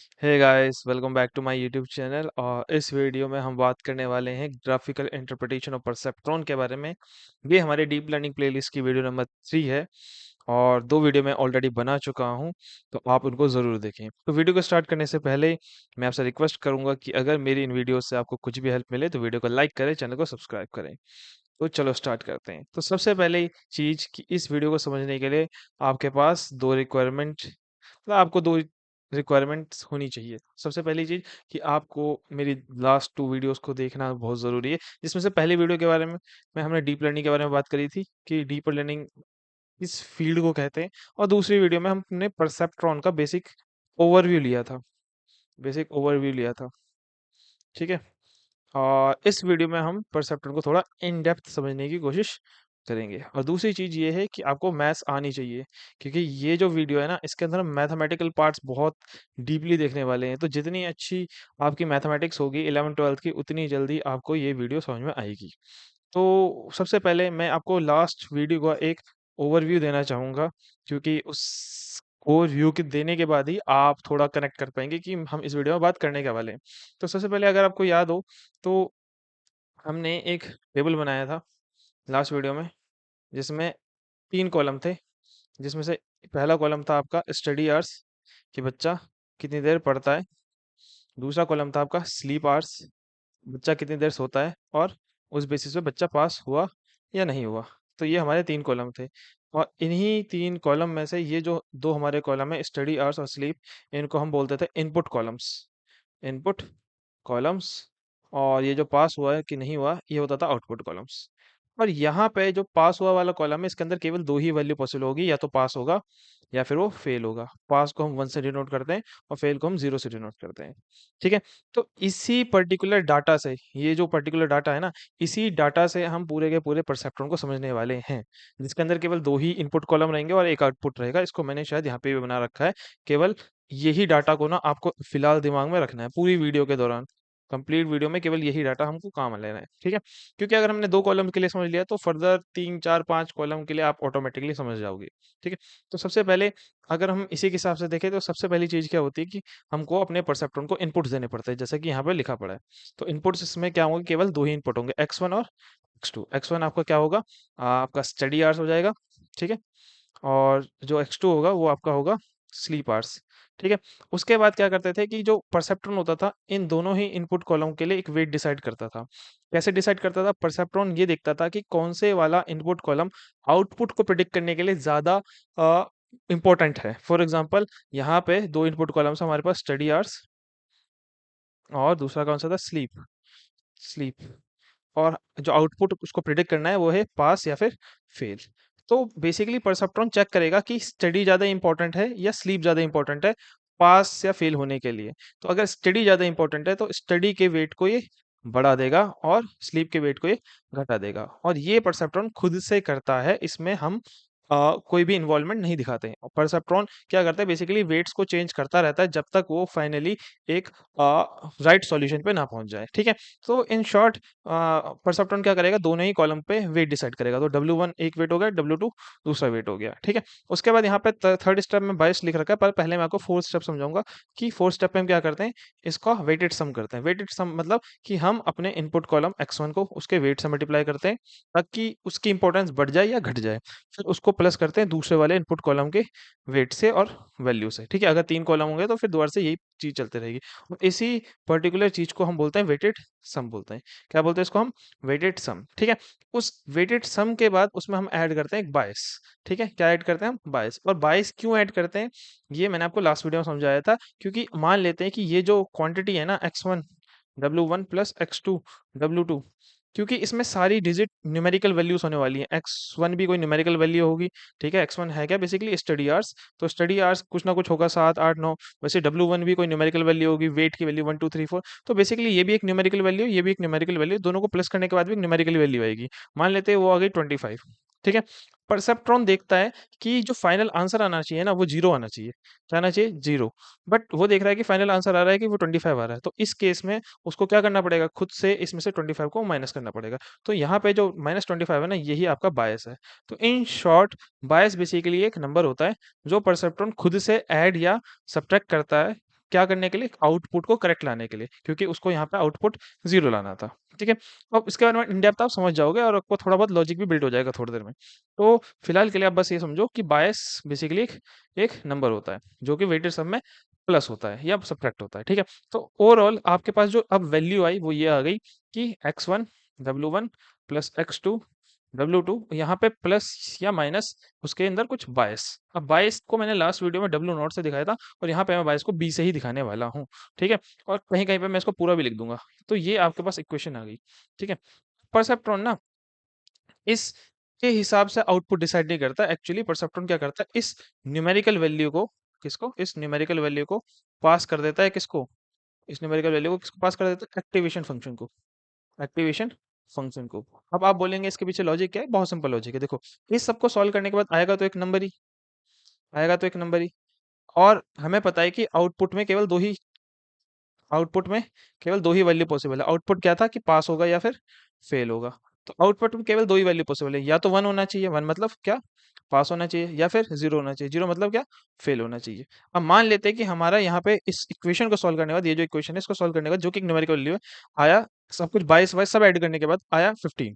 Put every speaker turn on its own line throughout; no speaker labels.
Hey guys, welcome back to my YouTube channel. और इस video में हम बात करने वाले हैं ग्राफिकल इंटरप्रिटेशन ऑफ परसेप्ट्रॉन के बारे में। ये हमारे डीप लर्निंग प्लेलिस्ट की वीडियो नंबर 3 है और 2 वीडियो मैं ऑलरेडी बना चुका हूं, तो आप उनको ज़रूर देखें। तो वीडियो को स्टार्ट करने से पहले मैं आपसे रिक्वेस्ट करूंगा कि अगर मेरी इन वीडियो से आपको कुछ भी हेल्प मिले तो वीडियो को लाइक करें, चैनल को सब्सक्राइब करें। तो चलो स्टार्ट करते हैं। तो सबसे पहले चीज़ कि इस वीडियो को समझने के लिए आपके पास 2 रिक्वायरमेंट, मतलब आपको 2 रिक्वायरमेंट्स होनी चाहिए। सबसे पहली चीज़ कि आपको मेरी लास्ट 2 वीडियोज़ को देखना बहुत ज़रूरी है, जिसमें से पहली वीडियो के बारे में हमने डीप लर्निंग के बारे में बात करी थी कि डीप लर्निंग इस फील्ड को कहते हैं, और दूसरी वीडियो में हमने परसेप्ट्रॉन का ओवरव्यू लिया था बेसिक ओवरव्यू लिया था, ठीक है? और इस वीडियो में हम परसेप्ट्रॉन को थोड़ा इन डेप्थ समझने की कोशिश करेंगे। और दूसरी चीज़ ये है कि आपको मैथ्स आनी चाहिए, क्योंकि ये जो वीडियो है ना, इसके अंदर हम मैथमेटिकल पार्ट्स बहुत डीपली देखने वाले हैं। तो जितनी अच्छी आपकी मैथमेटिक्स होगी 11th-12th की, उतनी जल्दी आपको ये वीडियो समझ में आएगी। तो सबसे पहले मैं आपको लास्ट वीडियो का एक ओवरव्यू देना चाहूँगा, क्योंकि उस ओवरव्यू के देने के बाद ही आप थोड़ा कनेक्ट कर पाएँगे कि हम इस वीडियो में बात करने क्या वाले हैं। तो सबसे पहले अगर आपको याद हो, तो हमने एक टेबल बनाया था लास्ट वीडियो में, जिसमें 3 कॉलम थे, जिसमें से पहला कॉलम था आपका स्टडी आवर्स, कि बच्चा कितनी देर पढ़ता है। दूसरा कॉलम था आपका स्लीप आवर्स, बच्चा कितनी देर सोता है, और उस बेसिस पे बच्चा पास हुआ या नहीं हुआ। तो ये हमारे 3 कॉलम थे, और इन्हीं 3 कॉलम में से ये जो 2 हमारे कॉलम है, स्टडी आवर्स और स्लीप, इनको हम बोलते थे इनपुट कॉलम्स। Input columns. और ये जो पास हुआ है कि नहीं हुआ, ये होता था आउटपुट कॉलम्स। और यहाँ पे जो पास हुआ वाला कॉलम है, इसके अंदर केवल 2 ही वैल्यू पॉसिबल होगी, या तो पास होगा या फिर वो फेल होगा। पास को हम 1 से डिनोट करते हैं और फेल को हम 0 से डिनोट करते हैं, ठीक है? तो इसी पर्टिकुलर डाटा से, ये जो पर्टिकुलर डाटा है ना, इसी डाटा से हम पूरे के पूरे परसेप्ट्रॉन को समझने वाले हैं, जिसके अंदर केवल 2 ही इनपुट कॉलम रहेंगे और 1 आउटपुट रहेगा। इसको मैंने शायद यहाँ पे भी बना रखा है। केवल यही डाटा को ना आपको फिलहाल दिमाग में रखना है पूरी वीडियो के दौरान। कंप्लीट वीडियो में केवल यही डाटा हमको काम लेना है, ठीक है? क्योंकि अगर हमने 2 कॉलम के लिए समझ लिया, तो फर्दर 3, 4, 5 कॉलम के लिए आप ऑटोमेटिकली समझ जाओगे, ठीक है? तो सबसे पहले अगर हम इसी के हिसाब से देखें, तो सबसे पहली चीज़ क्या होती है कि हमको अपने परसेप्ट्रॉन को इनपुट्स देने पड़ते हैं, जैसा कि यहाँ पे लिखा पड़ा है। तो इनपुट्स इसमें क्या होंगे, केवल 2 ही इनपुट होंगे, x1 और x2। x1 आपका क्या होगा, आपका स्टडी आवर्स हो जाएगा, ठीक है? और जो x2 होगा वो आपका होगा स्लीप आवर्स, ठीक है? उसके बाद क्या करते थे कि जो परसेप्ट्रॉन होता था, इन दोनों ही इनपुट कॉलम के लिए एक वेट डिसाइड करता था। कैसे डिसाइड करता था? परसेप्ट्रॉन ये देखता था कि कौन से वाला इनपुट कॉलम आउटपुट को प्रेडिक्ट करने के लिए ज़्यादा इम्पोर्टेंट है। फॉर एग्जांपल, यहाँ पे 2 इनपुट कॉलम्स हमारे पास, स्टडी आवर्स और दूसरा कौन सा था, स्लीप। स्लीप। और जो आउटपुट उसको प्रिडिक्ट करना है वो है पास या फिर फेल। तो बेसिकली परसेप्ट्रॉन चेक करेगा कि स्टडी ज़्यादा इंपॉर्टेंट है या स्लीप ज़्यादा इंपॉर्टेंट है पास या फेल होने के लिए। तो अगर स्टडी ज़्यादा इंपॉर्टेंट है, तो स्टडी के वेट को ये बढ़ा देगा और स्लीप के वेट को ये घटा देगा। और ये परसेप्ट्रॉन खुद से करता है, इसमें हम कोई भी इन्वॉल्वमेंट नहीं दिखाते हैं। और परसेप्ट्रॉन क्या करता है, बेसिकली वेट्स को चेंज करता रहता है जब तक वो फाइनली एक राइट सॉल्यूशन पे ना पहुंच जाए, ठीक है? तो इन शॉर्ट, परसेप्ट्रॉन क्या करेगा, दोनों ही कॉलम पे वेट डिसाइड करेगा। तो W1 एक वेट हो गया, W2 दूसरा वेट हो गया, ठीक है? उसके बाद यहाँ पे थर्ड स्टेप में बायस लिख रखा है, पर पहले मैं आपको फोर्थ स्टेप समझाऊंगा कि फोर्थ स्टेप में हम क्या करते हैं, इसका वेटेड सम करते हैं। वेटेड सम मतलब कि हम अपने इनपुट कॉलम x1 को उसके वेट से मल्टीप्लाई करते हैं, ताकि उसकी इंपॉर्टेंस बढ़ जाए या घट जाए। फिर उसको प्लस करते हैं दूसरे वाले इनपुट कॉलम के वेट से और वैल्यू से, ठीक है? अगर 3 कॉलम होंगे तो फिर दोबारा से यही चीज़ चलती रहेगी। और इसी पर्टिकुलर चीज़ को हम बोलते हैं वेटेड सम बोलते हैं। क्या बोलते हैं इसको हम? वेटेड सम, ठीक है? उस वेटेड सम के बाद उसमें हम ऐड करते हैं एक बायस, ठीक है? क्या ऐड करते हैं हम? बायस। और बायस क्यों ऐड करते हैं, ये मैंने आपको लास्ट वीडियो में समझाया था। क्योंकि मान लेते हैं कि ये जो क्वांटिटी है ना, x1 W1 plus x2 W2, क्योंकि इसमें सारी डिजिट न्यूमेरिकल वैल्यूज होने वाली हैं। x1 भी कोई न्यूमेरिकल वैल्यू होगी, ठीक है? x1 है क्या, बेसिकली स्टडी आवर्स। तो स्टडी आवर्स कुछ ना कुछ होगा, 7, 8, 9। वैसे W1 भी कोई न्यूमेरिकल वैल्यू होगी, वेट की वैल्यू 1, 2, 3, 4। तो बेसिकली ये भी एक न्यूमेरिकल वैल्यू, ये भी एक न्यूमेरिकल वैल्यू, दोनों को प्लस करने के बाद भी एक न्यूमेरिकल वैल्यू आएगी। मान लेते हैं वो आ गई 25, ठीक है? परसेप्ट्रॉन देखता है कि जो फाइनल आंसर आना चाहिए ना, वो 0 आना चाहिए। क्या आना चाहिए? 0। बट वो देख रहा है कि फाइनल आंसर आ रहा है कि वो 25 आ रहा है। तो इस केस में उसको क्या करना पड़ेगा, खुद से इसमें से 25 को माइनस करना पड़ेगा। तो यहाँ पे जो -25 है ना, यही आपका बायस है। तो इन शॉर्ट, बायस बेसिकली एक नंबर होता है जो परसेप्ट्रॉन खुद से ऐड या सब्ट्रैक्ट करता है क्या करने के लिए? आउटपुट को करेक्ट लाने के लिए, क्योंकि उसको यहाँ पे आउटपुट 0 लाना था, ठीक है? अब इसके बारे में इन डेप्थ आप समझ जाओगे और आपको थोड़ा बहुत लॉजिक भी बिल्ड हो जाएगा थोड़ी देर में। तो फिलहाल के लिए आप बस ये समझो कि बायस बेसिकली एक एक नंबर होता है, जो कि वेटेड सम में प्लस होता है या सब्ट्रैक्ट होता है, ठीक है? तो ओवरऑल आपके पास जो अब वैल्यू आई वो ये आ गई कि x1 w1 plus x2 W2 यहाँ पे प्लस या माइनस उसके अंदर कुछ बायस। अब बायस को मैंने लास्ट वीडियो में W नॉट से दिखाया था और यहाँ पे मैं बायस को B से ही दिखाने वाला हूँ, ठीक है? और कहीं-कहीं पे मैं इसको पूरा भी लिख दूंगा। तो ये आपके पास इक्वेशन आ गई, ठीक है? परसेप्ट्रॉन ना इसके हिसाब से आउटपुट डिसाइड नहीं करता, एक्चुअली परसेप्ट्रॉन क्या करता है, इस न्यूमेरिकल वैल्यू को किसको इस न्यूमेरिकल वैल्यू को पास कर देता है किसको, इस न्यूमेरिकल वैल्यू को किसको पास कर देता है, एक्टिवेशन फंक्शन को, एक्टिवेशन फंक्शन को। अब आप बोलेंगे इसके पीछे लॉजिक क्या है? बहुत सिंपल लॉजिक है, देखो इस सबको सॉल्व करने के बाद आएगा तो एक नंबर ही, आएगा तो एक नंबर ही। और हमें पता है कि आउटपुट में केवल दो ही वैल्यू पॉसिबल है। आउटपुट क्या था कि पास होगा या फिर फेल होगा। तो आउटपुट में केवल दो ही वैल्यू पॉसिबल है, या तो 1 होना चाहिए, 1 मतलब क्या, पास होना चाहिए, या फिर 0 होना चाहिए, 0 मतलब क्या, फेल होना चाहिए। अब मान लेते हैं कि हमारा यहाँ पे इस इक्वेशन को सॉल्व करने के बाद, ये जो इक्वेशन है इसको सॉल्व करने के बाद जो कि एक न्यूमेरिकल वैल्यू है, आया सब कुछ 22 सब ऐड करने के बाद आया 15,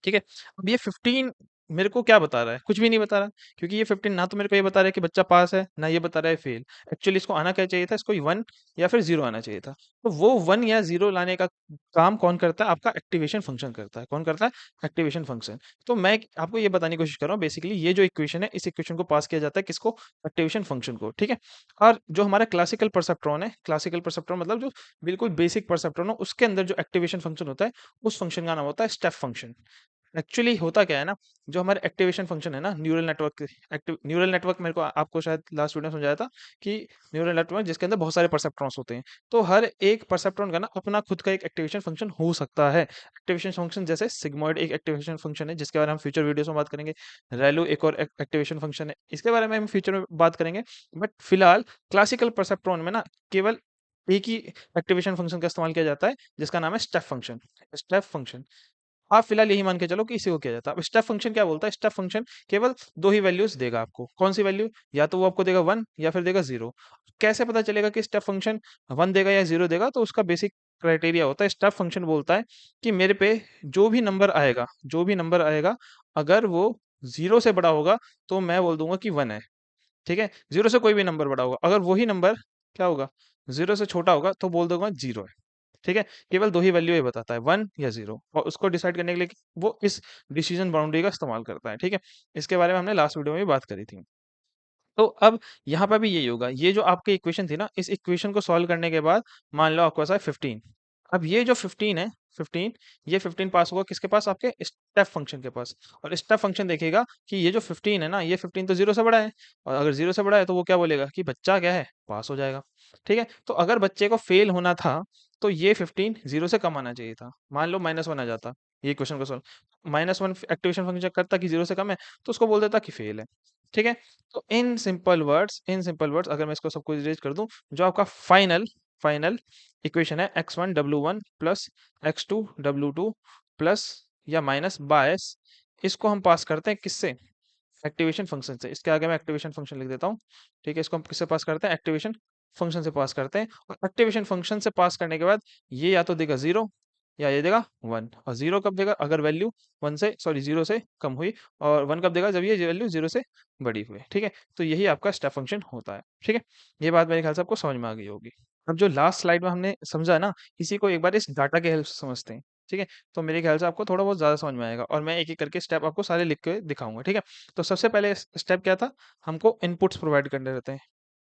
ठीक है? अब ये 15 मेरे को क्या बता रहा है? कुछ भी नहीं बता रहा, क्योंकि ये 15 ना तो मेरे को ये बता रहा है कि बच्चा पास है, ना ये बता रहा है फेल। एक्चुअली इसको आना क्या चाहिए था? इसको 1 या फिर 0 आना चाहिए था। तो वो 1 या 0 लाने का काम कौन करता है? आपका एक्टिवेशन फंक्शन करता है। कौन करता है? Activation function. तो मैं आपको ये बताने की कोशिश कर रहा हूँ, बेसिकली ये जो इक्वेशन है, इस इक्वेशन को पास किया जाता है किसको? एक्टिवेशन फंक्शन को, ठीक है? और जो हमारा क्लासिकल परसेप्ट्रॉन है, क्लासिकल परसेप्ट्रॉन मतलब जो बिल्कुल बेसिक परसेप्ट्रॉन हो, उसके अंदर जो एक्टिवेशन फंक्शन होता है, उस फंक्शन का नाम होता है स्टेप फंक्शन। एक्चुअली होता क्या है ना, जो हमारे एक्टिवेशन फंक्शन है ना, न्यूरल नेटवर्क मेरे को आपको शायद लास्ट वीडियो में समझाया था कि न्यूरल नेटवर्क जिसके अंदर बहुत सारे परसेप्ट्रॉन्स होते हैं, तो हर एक परसेप्ट्रॉन का ना अपना खुद का एक एक्टिवेशन फंक्शन हो सकता है। एक्टिवेशन फंक्शन जैसे सिग्मॉइड एक एक्टिवेशन फंक्शन है, जिसके बारे में हम फ्यूचर वीडियोस में बात करेंगे। रैलो एक और एक्टिवेशन फंक्शन है, इसके बारे में हम फ्यूचर में बात करेंगे। बट फिलहाल क्लासिकल परसेप्ट्रॉन में ना केवल एक ही एक्टिवेशन फंक्शन का इस्तेमाल किया जाता है, जिसका नाम है स्टेप फंक्शन। स्टेप फंक्शन आप फिलहाल यही मान के चलो कि इसी को किया जाता है। अब स्टेप फंक्शन क्या बोलता है? स्टेप फंक्शन केवल दो ही वैल्यूज देगा आपको। कौन सी वैल्यू? या तो वो आपको देगा 1 या फिर देगा 0। कैसे पता चलेगा कि स्टेप फंक्शन 1 देगा या 0 देगा? तो उसका बेसिक क्राइटेरिया होता है, स्टेप फंक्शन बोलता है कि मेरे पे जो भी नंबर आएगा, अगर वो 0 से बड़ा होगा तो मैं बोल दूंगा कि 1 है, ठीक है? 0 से कोई भी नंबर बड़ा होगा, अगर वही नंबर क्या होगा, 0 से छोटा होगा तो बोल दूंगा 0 है, ठीक है? केवल दो ही वैल्यू ये बताता है, 1 या 0, और उसको डिसाइड करने के लिए वो इस डिसीजन बाउंड्री का इस्तेमाल करता है, ठीक है? इसके बारे में हमने लास्ट वीडियो में भी बात करी थी। तो अब यहाँ पे भी यही होगा, ये जो आपकी इक्वेशन थी ना, इस इक्वेशन को सॉल्व करने के बाद मान लो आपके पास है 15। अब ये जो 15 है, 15 ये 15 पास होगा किसके पास? आपके स्टेप फंक्शन के पास। और स्टेप फंक्शन देखेगा कि ये जो 15 है ना, ये 15 तो 0 से बड़ा है, और अगर 0 से बड़ा है तो वो क्या बोलेगा कि बच्चा क्या है, पास हो जाएगा, ठीक है? तो अगर बच्चे को फेल होना था तो ये 15 0 से कम आना चाहिए था। मान लो -1 आ जाता ये क्वेश्चन को सॉल्व, -1 एक्टिवेशन फंक्शन करता कि 0 से कम है, तो उसको बोल देता कि फेल है, ठीक है? तो इन सिंपल वर्ड्स अगर मैं इसको सबको इरेज कर दूं, जो आपका फाइनल फाइनल इक्वेशन है x1 w1 plus x2 w2 plus या माइनस बायस, इसको हम पास करते हैं किससे? एक्टिवेशन फंक्शन से। इसके आगे मैं एक्टिवेशन फंक्शन लिख देता हूँ, ठीक है? इसको हम किससे पास करते हैं? एक्टिवेशन फंक्शन से पास करते हैं। और एक्टिवेशन फंक्शन से पास करने के बाद ये या तो देगा 0 या ये देगा 1। और 0 कब देगा? अगर वैल्यू 0 से कम हुई, और 1 कब देगा? जब ये वैल्यू 0 से बड़ी हुई, ठीक है? तो यही आपका स्टेप फंक्शन होता है, ठीक है? ये बात मेरे ख्याल से आपको समझ में आ गई होगी। अब जो लास्ट स्लाइड में हमने समझा ना, इसी को एक बार इस डाटा के हेल्प से समझते हैं, ठीक है? तो मेरे ख्याल से आपको थोड़ा बहुत ज़्यादा समझ में आएगा, और मैं एक-एक करके स्टेप आपको सारे लिख के दिखाऊँगा, ठीक है? तो सबसे पहले स्टेप क्या था? हमको इनपुट्स प्रोवाइड करने रहते हैं।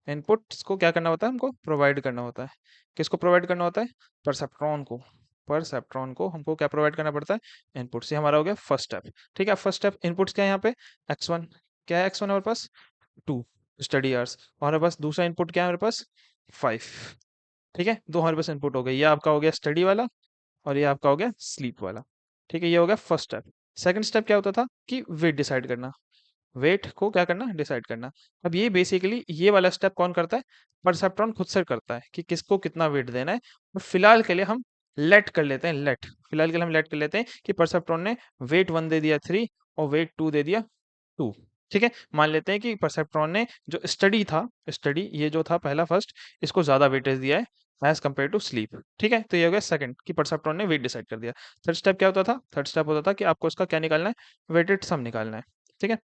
इनपुट्स को क्या करना होता है? हमको प्रोवाइड करना होता है। किसको प्रोवाइड करना होता है? परसेप्ट्रॉन को। परसेप्ट्रॉन को हमको क्या प्रोवाइड करना पड़ता है? इनपुट्स। ये हमारा हो गया फर्स्ट स्टेप, ठीक है? फर्स्ट स्टेप इनपुट्स क्या है यहाँ पे? x1 क्या है? x1 हमारे पास 2 स्टडी आवर्स, और हमारे पास दूसरा इनपुट क्या है हमारे पास? 5, ठीक है? 2 हमारे पास इनपुट हो गए। ये आपका हो गया स्टडी वाला, और ये आपका हो गया स्लीप वाला, ठीक है? ये हो गया फर्स्ट स्टेप। सेकंड स्टेप क्या होता था कि वेट डिसाइड करना। वेट को क्या करना? डिसाइड करना। अब ये बेसिकली ये वाला स्टेप कौन करता है? परसेप्ट्रॉन खुद से करता है कि किसको कितना वेट देना है। और फिलहाल के लिए हम लेट कर लेते हैं, लेट। फिलहाल के लिए हम लेट कर लेते हैं कि परसेप्ट्रॉन ने वेट 1 दे दिया 3 और वेट 2 दे दिया 2, ठीक है, मान लेते हैं कि परसेप्ट्रॉन ने जो स्टडी ये जो था पहला फर्स्ट, इसको ज्यादा वेटेज दिया है एज कम्पेयर टू स्लीप। ठीक है, तो ये हो गया सेकंड कि परसेप्ट्रॉन ने वेट डिसाइड कर दिया। थर्ड स्टेप क्या होता था? थर्ड स्टेप होता था कि आपको इसका क्या निकालना है, वेटेड सम निकालना है। ठीक है,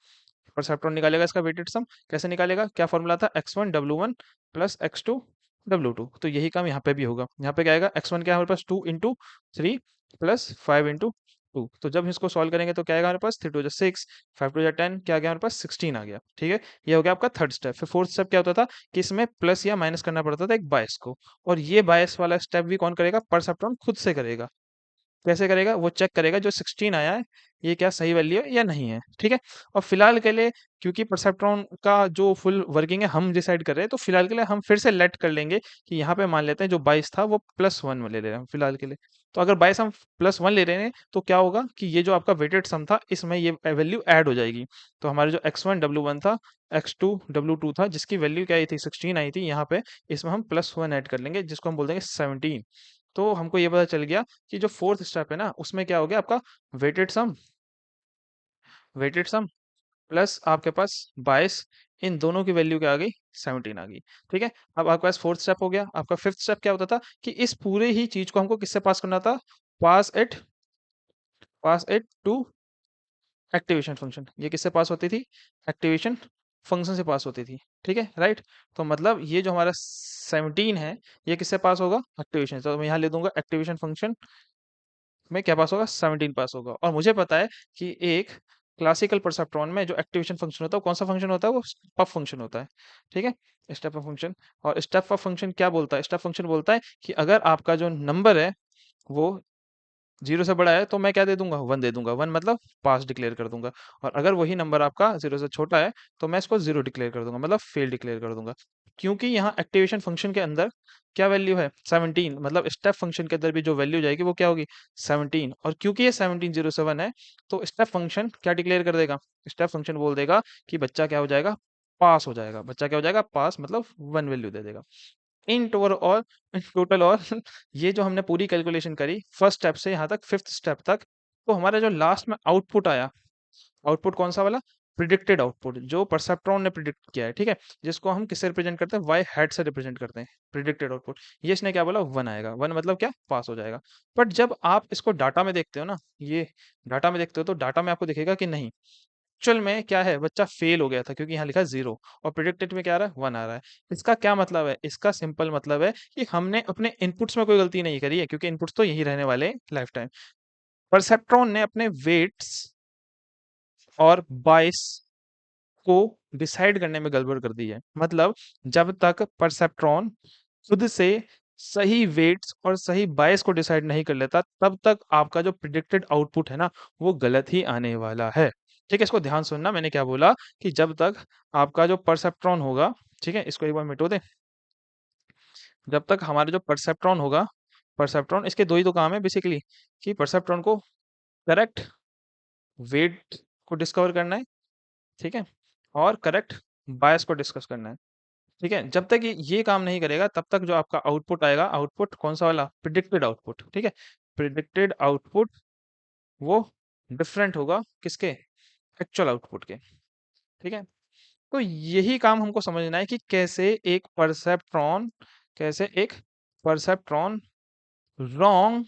परसेप्ट्रॉन निकालेगा इसका वेटेड सम। कैसे निकालेगा? क्या फॉर्मूला था? x1 w1 plus x2 w2। तो यही काम यहाँ पे भी होगा। यहाँ पे क्या आएगा? x1 क्या है हमारे पास? 2 इंटू 3 प्लस 5 इंटू 2। तो जब इसको सॉल्व करेंगे तो क्या आएगा हमारे पास? 3 2 6, 5 2 10, क्या आ गया हमारे पास? 16 आ गया। ठीक है, ये हो गया आपका थर्ड स्टेप। फिर फोर्थ स्टेप क्या होता था कि इसमें प्लस या माइनस करना पड़ता था एक बायस को, और ये बायस वाला स्टेप भी कौन करेगा? परसेप्ट्रॉन खुद से करेगा। कैसे करेगा? वो चेक करेगा जो 16 आया है ये क्या सही वैल्यू है या नहीं है। ठीक है, और फिलहाल के लिए क्योंकि परसेप्ट्रॉन का जो फुल वर्किंग है हम डिसाइड कर रहे हैं, तो फिलहाल के लिए हम फिर से लेट कर लेंगे कि यहाँ पे मान लेते हैं जो 22 था वो +1 में ले रहे हैं हम फिलहाल के लिए। तो अगर 22 हम +1 ले रहे हैं तो क्या होगा कि ये जो आपका वेटेड सम था इसमें ये वैल्यू ऐड हो जाएगी। तो हमारे जो x1 w1 था, x2 w2 था, जिसकी वैल्यू क्या आई थी? 16 आई थी यहाँ पे, इसमें हम +1 ऐड कर लेंगे जिसको हम बोल देंगे 17। तो हमको ये पता चल गया कि जो फोर्थ स्टेप है ना उसमें क्या हो गया आपका? Weighted sum, weighted sum plus आपके पास 22, इन दोनों की वैल्यू क्या आ गई? 17 आ गई। ठीक है, अब आपके पास फोर्थ स्टेप हो गया। आपका फिफ्थ स्टेप क्या होता था कि इस पूरे ही चीज को हमको किससे पास करना था? Pass it, pass it to activation function. ये किससे पास होती थी? एक्टिवेशन फंक्शन से पास होती थी। ठीक है, राइट। तो मतलब ये जो हमारा 17 है ये किससे पास होगा? एक्टिवेशन। तो मैं यहाँ ले दूंगा एक्टिवेशन फंक्शन में क्या पास होगा? 17 पास होगा। और मुझे पता है कि एक क्लासिकल परसेप्ट्रॉन में जो एक्टिवेशन फंक्शन होता है वो कौन सा फंक्शन होता है? वो स्टेप अप फंक्शन होता है। ठीक है, स्टेप अप फंक्शन। और स्टेप अप फंक्शन क्या बोलता है? स्टेप फंक्शन बोलता है कि अगर आपका जो नंबर है वो 0 से बड़ा है तो मैं क्या दे दूंगा? 1 दे दूंगा। 1 मतलब पास डिक्लेयर कर दूंगा। और अगर वही नंबर आपका 0 से छोटा है तो मैं इसको 0 डिक्लेयर कर दूंगा, मतलब फेल डिक्लेयर कर दूंगा। क्योंकि यहाँ एक्टिवेशन फंक्शन के अंदर क्या वैल्यू है? 17। मतलब स्टेप फंक्शन के अंदर भी जो वैल्यू जाएगी वो क्या होगी? 17। और क्योंकि ये 17 0 से 1 है तो स्टेप फंक्शन क्या डिक्लेयर कर देगा? स्टेप फंक्शन बोल देगा कि बच्चा क्या हो जाएगा? पास हो जाएगा। बच्चा क्या हो जाएगा? पास, मतलब 1 वैल्यू दे देगा। इन टोटल और टोटल और ये जो हमने पूरी कैलकुलेशन करी फर्स्ट स्टेप से यहाँ तक फिफ्थ स्टेप तक, तो हमारा जो लास्ट में आउटपुट आया, आउटपुट कौन सा वाला? प्रिडिक्टेड आउटपुट, जो परसेप्ट्रॉन ने प्रिडिक्ट किया है। ठीक है, जिसको हम किससे रिप्रेजेंट करते हैं? वाई हैट से रिप्रेजेंट करते हैं प्रिडिक्टेड आउटपुट। ये इसने क्या बोला? 1 आएगा। 1 मतलब क्या? पास हो जाएगा। बट जब आप इसको डाटा में देखते हो ना, ये डाटा में देखते हो तो डाटा में आपको दिखेगा कि नहीं, एक्चुअल में क्या है? बच्चा फेल हो गया था क्योंकि यहाँ लिखा है 0 और प्रिडिक्टेड में क्या आ रहा है? 1 आ रहा है। इसका क्या मतलब है? इसका सिंपल मतलब है कि हमने अपने इनपुट्स में कोई गलती नहीं करी है, क्योंकि इनपुट्स तो यही रहने वाले हैं लाइफ टाइम। परसेप्ट्रॉन ने अपने वेट्स और बाइस को डिसाइड करने में गड़बड़ कर दी है। मतलब जब तक परसेप्ट्रॉन खुद से सही वेट्स और सही बायस को डिसाइड नहीं कर लेता तब तक आपका जो प्रिडिक्टेड आउटपुट है ना वो गलत ही आने वाला है। ठीक है, इसको ध्यान सुनना, मैंने क्या बोला कि जब तक आपका जो परसेप्ट्रॉन होगा, ठीक है, इसको एक बार मिटो दे। जब तक हमारे जो परसेप्ट्रॉन होगा, परसेप्ट्रॉन इसके दो ही तो काम है बेसिकली, कि परसेप्ट्रॉन को करेक्ट वेट को डिस्कवर करना है, ठीक है, और करेक्ट बायस को डिस्कस करना है। ठीक है, जब तक ये काम नहीं करेगा तब तक जो आपका आउटपुट आएगा, आउटपुट कौन सा वाला? Predicted output. ठीक है, प्रिडिक्टेड आउटपुट वो डिफरेंट होगा किसके? एक्चुअल आउटपुट के। ठीक है, तो यही काम हमको समझना है कि कैसे एक perceptron wrong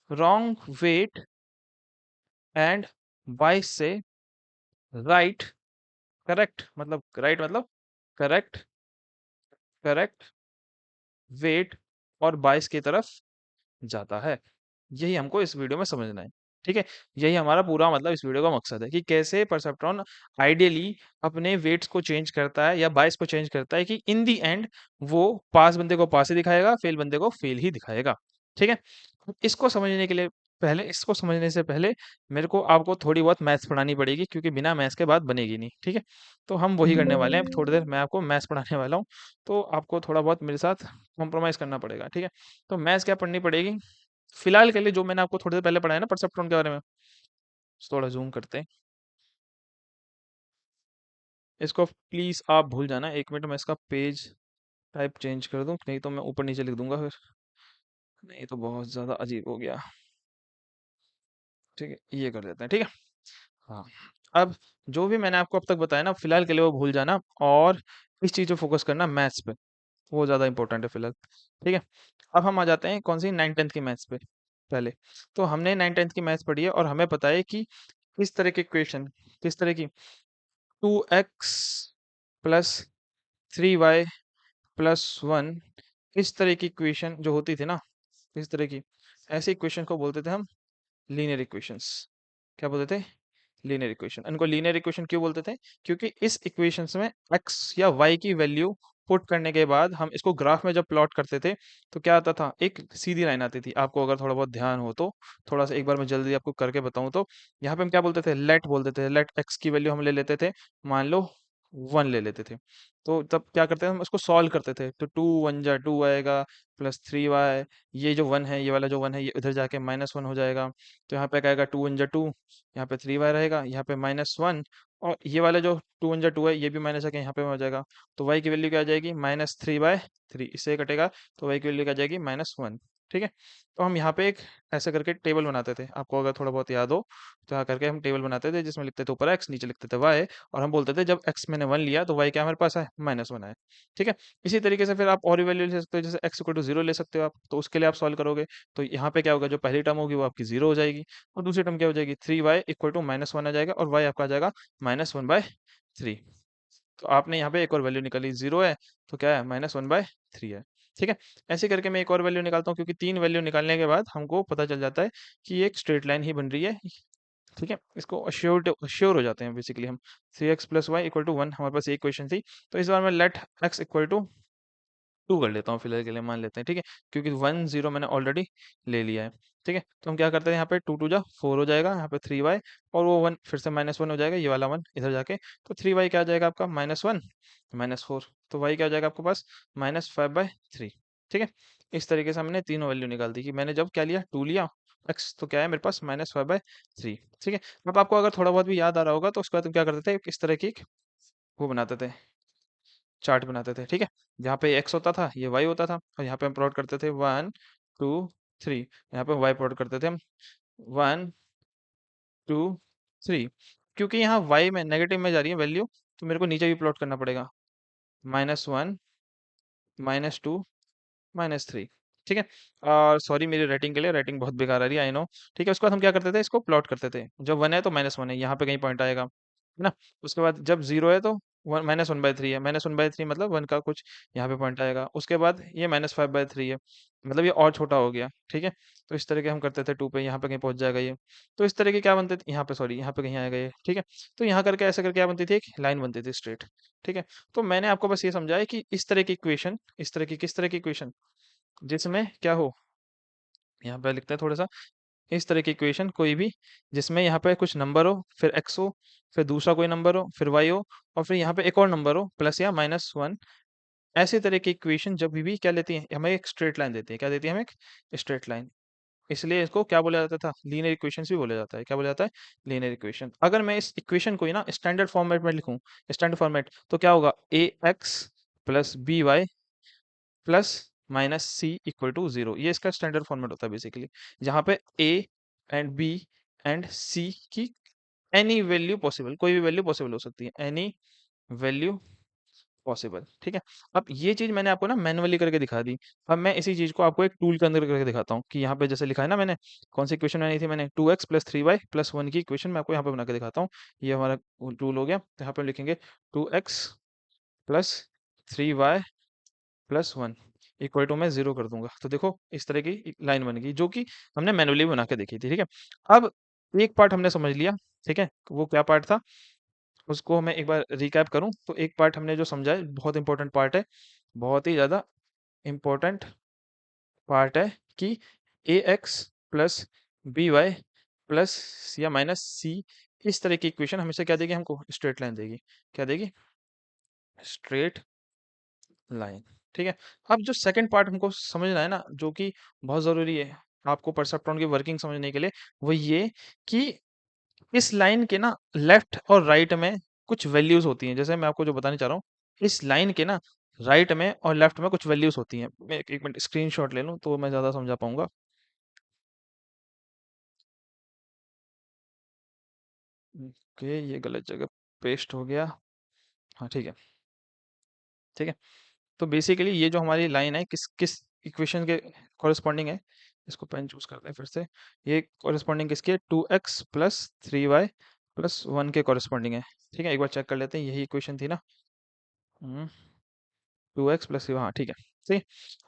wrong weight and bias से राइट मतलब करेक्ट करेक्ट वेट और बाइस की तरफ जाता है। यही हमको इस वीडियो में समझना है। ठीक है, यही हमारा पूरा मतलब इस वीडियो का मकसद है कि कैसे परसेप्ट्रॉन आइडियली अपने वेट्स को चेंज करता है या बायस को चेंज करता है कि इन दी एंड वो पास बंदे को पास ही दिखाएगा, फेल बंदे को फेल ही दिखाएगा। ठीक है, इसको समझने के लिए पहले इसको समझने से पहले मेरे को आपको थोड़ी बहुत मैथ्स पढ़ानी पड़ेगी, क्योंकि बिना मैथ्स के बात बनेगी नहीं। ठीक है, तो हम वही करने वाले हैं। थोड़ी देर मैं आपको मैथ्स पढ़ाने वाला हूँ, तो आपको थोड़ा बहुत मेरे साथ कॉम्प्रोमाइज करना पड़ेगा। ठीक है, तो मैथ्स क्या पढ़नी पड़ेगी? फिलहाल के लिए जो मैंने आपको थोड़ी देर पहले पढ़ाया ना परसेप्ट्रॉन के बारे में, थोड़ा जूम करते हैं। इसको प्लीज आप भूल जाना। 1 मिनट में इसका पेज टाइप चेंज कर दूं, नहीं तो मैं ऊपर नीचे लिख दूंगा फिर, नहीं तो बहुत ज्यादा अजीब हो गया। ठीक है, ये कर देते हैं। ठीक है, हाँ, अब जो भी मैंने आपको अब तक बताया ना, फिलहाल के लिए वो भूल जाना और इस चीज़ पे फोकस करना, मैथ्स पे। वो ज़्यादा इंपॉर्टेंट है फिलहाल। ठीक है। अब हम आ जाते हैं कौन सी 9th 10th की मैथ्स पे। पहले तो हमने 9th 10th की मैथ्स पढ़ी है और हमें पता है कि किस तरह की इक्वेशन, किस तरह की 2x प्लस 3y प्लस 1, इस तरह की इक्वेशन जो होती थी ना, इस तरह की, ऐसी इक्वेशन को बोलते थे हम लीनियर इक्वेशंस। क्या बोलते थे? Linear equation. इनको लीनियर इक्वेशन क्यों बोलते थे? क्योंकि इस इक्वेशंस में एक्स या वाई की वैल्यू पुट करने के बाद हम इसको ग्राफ में जब प्लॉट करते थे तो क्या आता था, एक सीधी लाइन आती थी। आपको अगर थोड़ा बहुत ध्यान हो तो थोड़ा सा एक बार मैं जल्दी आपको करके बताऊं तो यहाँ पे हम क्या बोलते थे, लेट बोलते थे। लेट एक्स की वैल्यू हम ले लेते थे, मान लो 1 ले लेते थे। तो तब क्या करते थे, हम इसको सॉल्व करते थे। तो 2 1 जा 2 आएगा, प्लस 3y, ये जो 1 है, ये वाला जो 1 है, ये इधर जाके -1 हो जाएगा। तो यहाँ पे क्या आएगा, 2 1 जा 2, यहाँ पे 3y रहेगा, यहाँ पे -1, और ये वाला जो 2 1 जा 2 है, ये भी माइनस आके यहाँ पे हो जाएगा। तो y की वैल्यू क्या आ जाएगी, -3/3, इससे कटेगा। तो y की वैल्यू क्या आ जाएगी, -1। ठीक है। तो हम यहाँ पे एक ऐसे करके टेबल बनाते थे, आपको अगर थोड़ा बहुत याद हो तो यहाँ करके हम टेबल बनाते थे, जिसमें लिखते थे ऊपर x, नीचे लिखते थे y, और हम बोलते थे जब x मैंने 1 लिया तो y क्या हमारे पास है, -1 है। ठीक है। इसी तरीके से फिर आप और भी वैल्यू ले सकते हो, जैसे x = 0 ले सकते हो आप, तो उसके लिए आप सॉल्व करोगे तो यहाँ पे क्या होगा, जो पहली टर्म होगी वो आपकी 0 हो जाएगी, और दूसरी टर्म क्या हो जाएगी, 3y = -1 आ जाएगा, और y आपका आ जाएगा -1/3। तो आपने यहाँ पे एक और वैल्यू निकाली, 0 है तो क्या है, -1/3 है। ठीक है। ऐसे करके मैं एक और वैल्यू निकालता हूँ, क्योंकि 3 वैल्यू निकालने के बाद हमको पता चल जाता है कि ये एक स्ट्रेट लाइन ही बन रही है। ठीक है। इसको अश्योर हो जाते हैं बेसिकली हम। 3x + y = 1, हमारे पास ये इक्वेशन थी। तो इस बार मैं लेट x = 2 कर लेता हूँ फिलहाल के लिए, मान लेते हैं। ठीक है। क्योंकि 1 0 मैंने ऑलरेडी ले लिया है। ठीक है। तो हम क्या करते हैं, यहाँ पे 2 2 जा 4 हो जाएगा, यहाँ पे 3y, और वो 1 फिर से -1 हो जाएगा, ये वाला 1 इधर जाके। तो 3y क्या आ जाएगा आपका, -1 -4। तो y क्या आ जाएगा आपके पास, -5/3। ठीक है। इस तरीके से हमने तीनों वैल्यू निकाल दी कि मैंने जब क्या लिया, 2 लिया, x तो क्या है मेरे पास, -5/3। ठीक है। अब आपको अगर थोड़ा बहुत भी याद आ रहा होगा तो उसके बाद हम क्या करते थे, इस तरह की एक वो बनाते थे, चार्ट बनाते थे। ठीक है। जहाँ पे एक्स होता था, ये वाई होता था, और यहाँ पे हम प्लॉट करते थे 1 2 3। यहाँ पे वाई प्लॉट करते थे हम 1 2 3। क्योंकि यहाँ वाई में नेगेटिव में जा रही है वैल्यू, तो मेरे को नीचे भी प्लॉट करना पड़ेगा, -1 -2 -3। ठीक है। और सॉरी मेरी राइटिंग के लिए, राइटिंग बहुत बेकार आ रही है, आई नो। ठीक है। उसके बाद हम क्या करते थे, इसको प्लॉट करते थे। जब 1 है तो -1 है, यहाँ पे कहीं पॉइंट आएगा, है ना। उसके बाद जब 0 है तो -1/3 है, -1/3 मतलब 1 का कुछ यहाँ पे पॉइंट आएगा। उसके बाद ये -5/3 है, मतलब ये और छोटा हो गया। ठीक है। तो इस तरह के हम करते थे, 2 पे यहाँ पे कहीं पहुंच जाएगा ये। तो इस तरह के क्या बनते थे, यहाँ पे सॉरी, यहाँ पे कहीं आएगा ये। ठीक है। तो यहाँ करके ऐसे करके क्या बनती थी, एक लाइन बनती थी स्ट्रेट। ठीक है। तो मैंने आपको बस ये समझाया कि इस तरह की इक्वेशन, इस तरह की किस तरह की इक्वेशन, जिसमें क्या हो, यहाँ पे लिखते हैं थोड़ा सा, इस तरह की इक्वेशन कोई भी जिसमें यहाँ पे कुछ नंबर हो, फिर x हो, फिर दूसरा कोई नंबर हो, फिर y हो, और फिर यहाँ पे एक और नंबर हो, प्लस या -1। ऐसे तरह की इक्वेशन जब भी क्या लेती है, हमें एक स्ट्रेट लाइन देती है। क्या देती है हमें, एक स्ट्रेट लाइन। इसलिए इसको क्या बोला जाता था, लीनियर इक्वेशंस भी बोला जाता है। क्या बोला जाता है, लीनियर इक्वेशन। अगर मैं इस इक्वेशन को ही ना स्टैंडर्ड फॉर्मेट में लिखूं, स्टैंडर्ड फॉर्मेट, तो क्या होगा, ax + by +-c = 0। ये इसका स्टैंडर्ड फॉर्मेट होता है बेसिकली, जहाँ पे a and b and c की एनी वैल्यू पॉसिबल, कोई भी वैल्यू पॉसिबल हो सकती है, एनी वैल्यू पॉसिबल। ठीक है। अब ये चीज मैंने आपको ना मैन्युअली करके दिखा दी। अब मैं इसी चीज को आपको एक टूल के अंदर करके दिखाता हूँ कि यहाँ पे जैसे लिखा है ना, मैंने कौन सी इक्वेशन बनाई थी, मैंने 2x + 3y + 1 की इक्वेशन मैं आपको यहाँ पे बना के दिखाता हूँ। ये हमारा टूल हो गया। तो यहाँ पे हम लिखेंगे 2x + 3y +1 = मैं 0 कर दूंगा। तो देखो इस तरह की एक लाइन बन गई, जो कि हमने मैनुअली बना के देखी थी। ठीक है। अब एक पार्ट हमने समझ लिया। ठीक है। वो क्या पार्ट था, उसको मैं एक बार रिकैप करूं तो एक पार्ट हमने जो समझा है, बहुत इंपॉर्टेंट पार्ट है, बहुत ही ज्यादा इंपॉर्टेंट पार्ट है, कि ax + by + या -c, इस तरह की इक्वेशन हमेशा क्या देगी, हमको स्ट्रेट लाइन देगी। क्या देगी, स्ट्रेट लाइन। ठीक है। अब जो सेकंड पार्ट हमको समझना है ना, जो कि बहुत जरूरी है आपको परसेप्ट्रॉन की वर्किंग समझने के लिए, वो ये कि इस लाइन के ना लेफ्ट और राइट में कुछ वैल्यूज होती हैं। जैसे मैं आपको जो बताने चाह रहा हूँ, इस लाइन के ना राइट में और लेफ्ट में कुछ वैल्यूज होती हैं। मैं एक मिनट स्क्रीनशॉट ले लूँ तो मैं ज्यादा समझा पाऊंगा। ओके, ये गलत जगह पेस्ट हो गया। हाँ ठीक है, ठीक है। तो बेसिकली ये जो हमारी लाइन है किस किस इक्वेशन के कॉरेस्पॉन्डिंग है, इसको पेन चूज करते हैं फिर से। ये कॉरेस्पॉन्डिंग किसकी है, 2x प्लस 3y प्लस 1 के कॉरेस्पॉन्डिंग है। ठीक है, एक बार चेक कर लेते हैं, यही इक्वेशन थी ना। 2x प्लस, हाँ ठीक है। सही।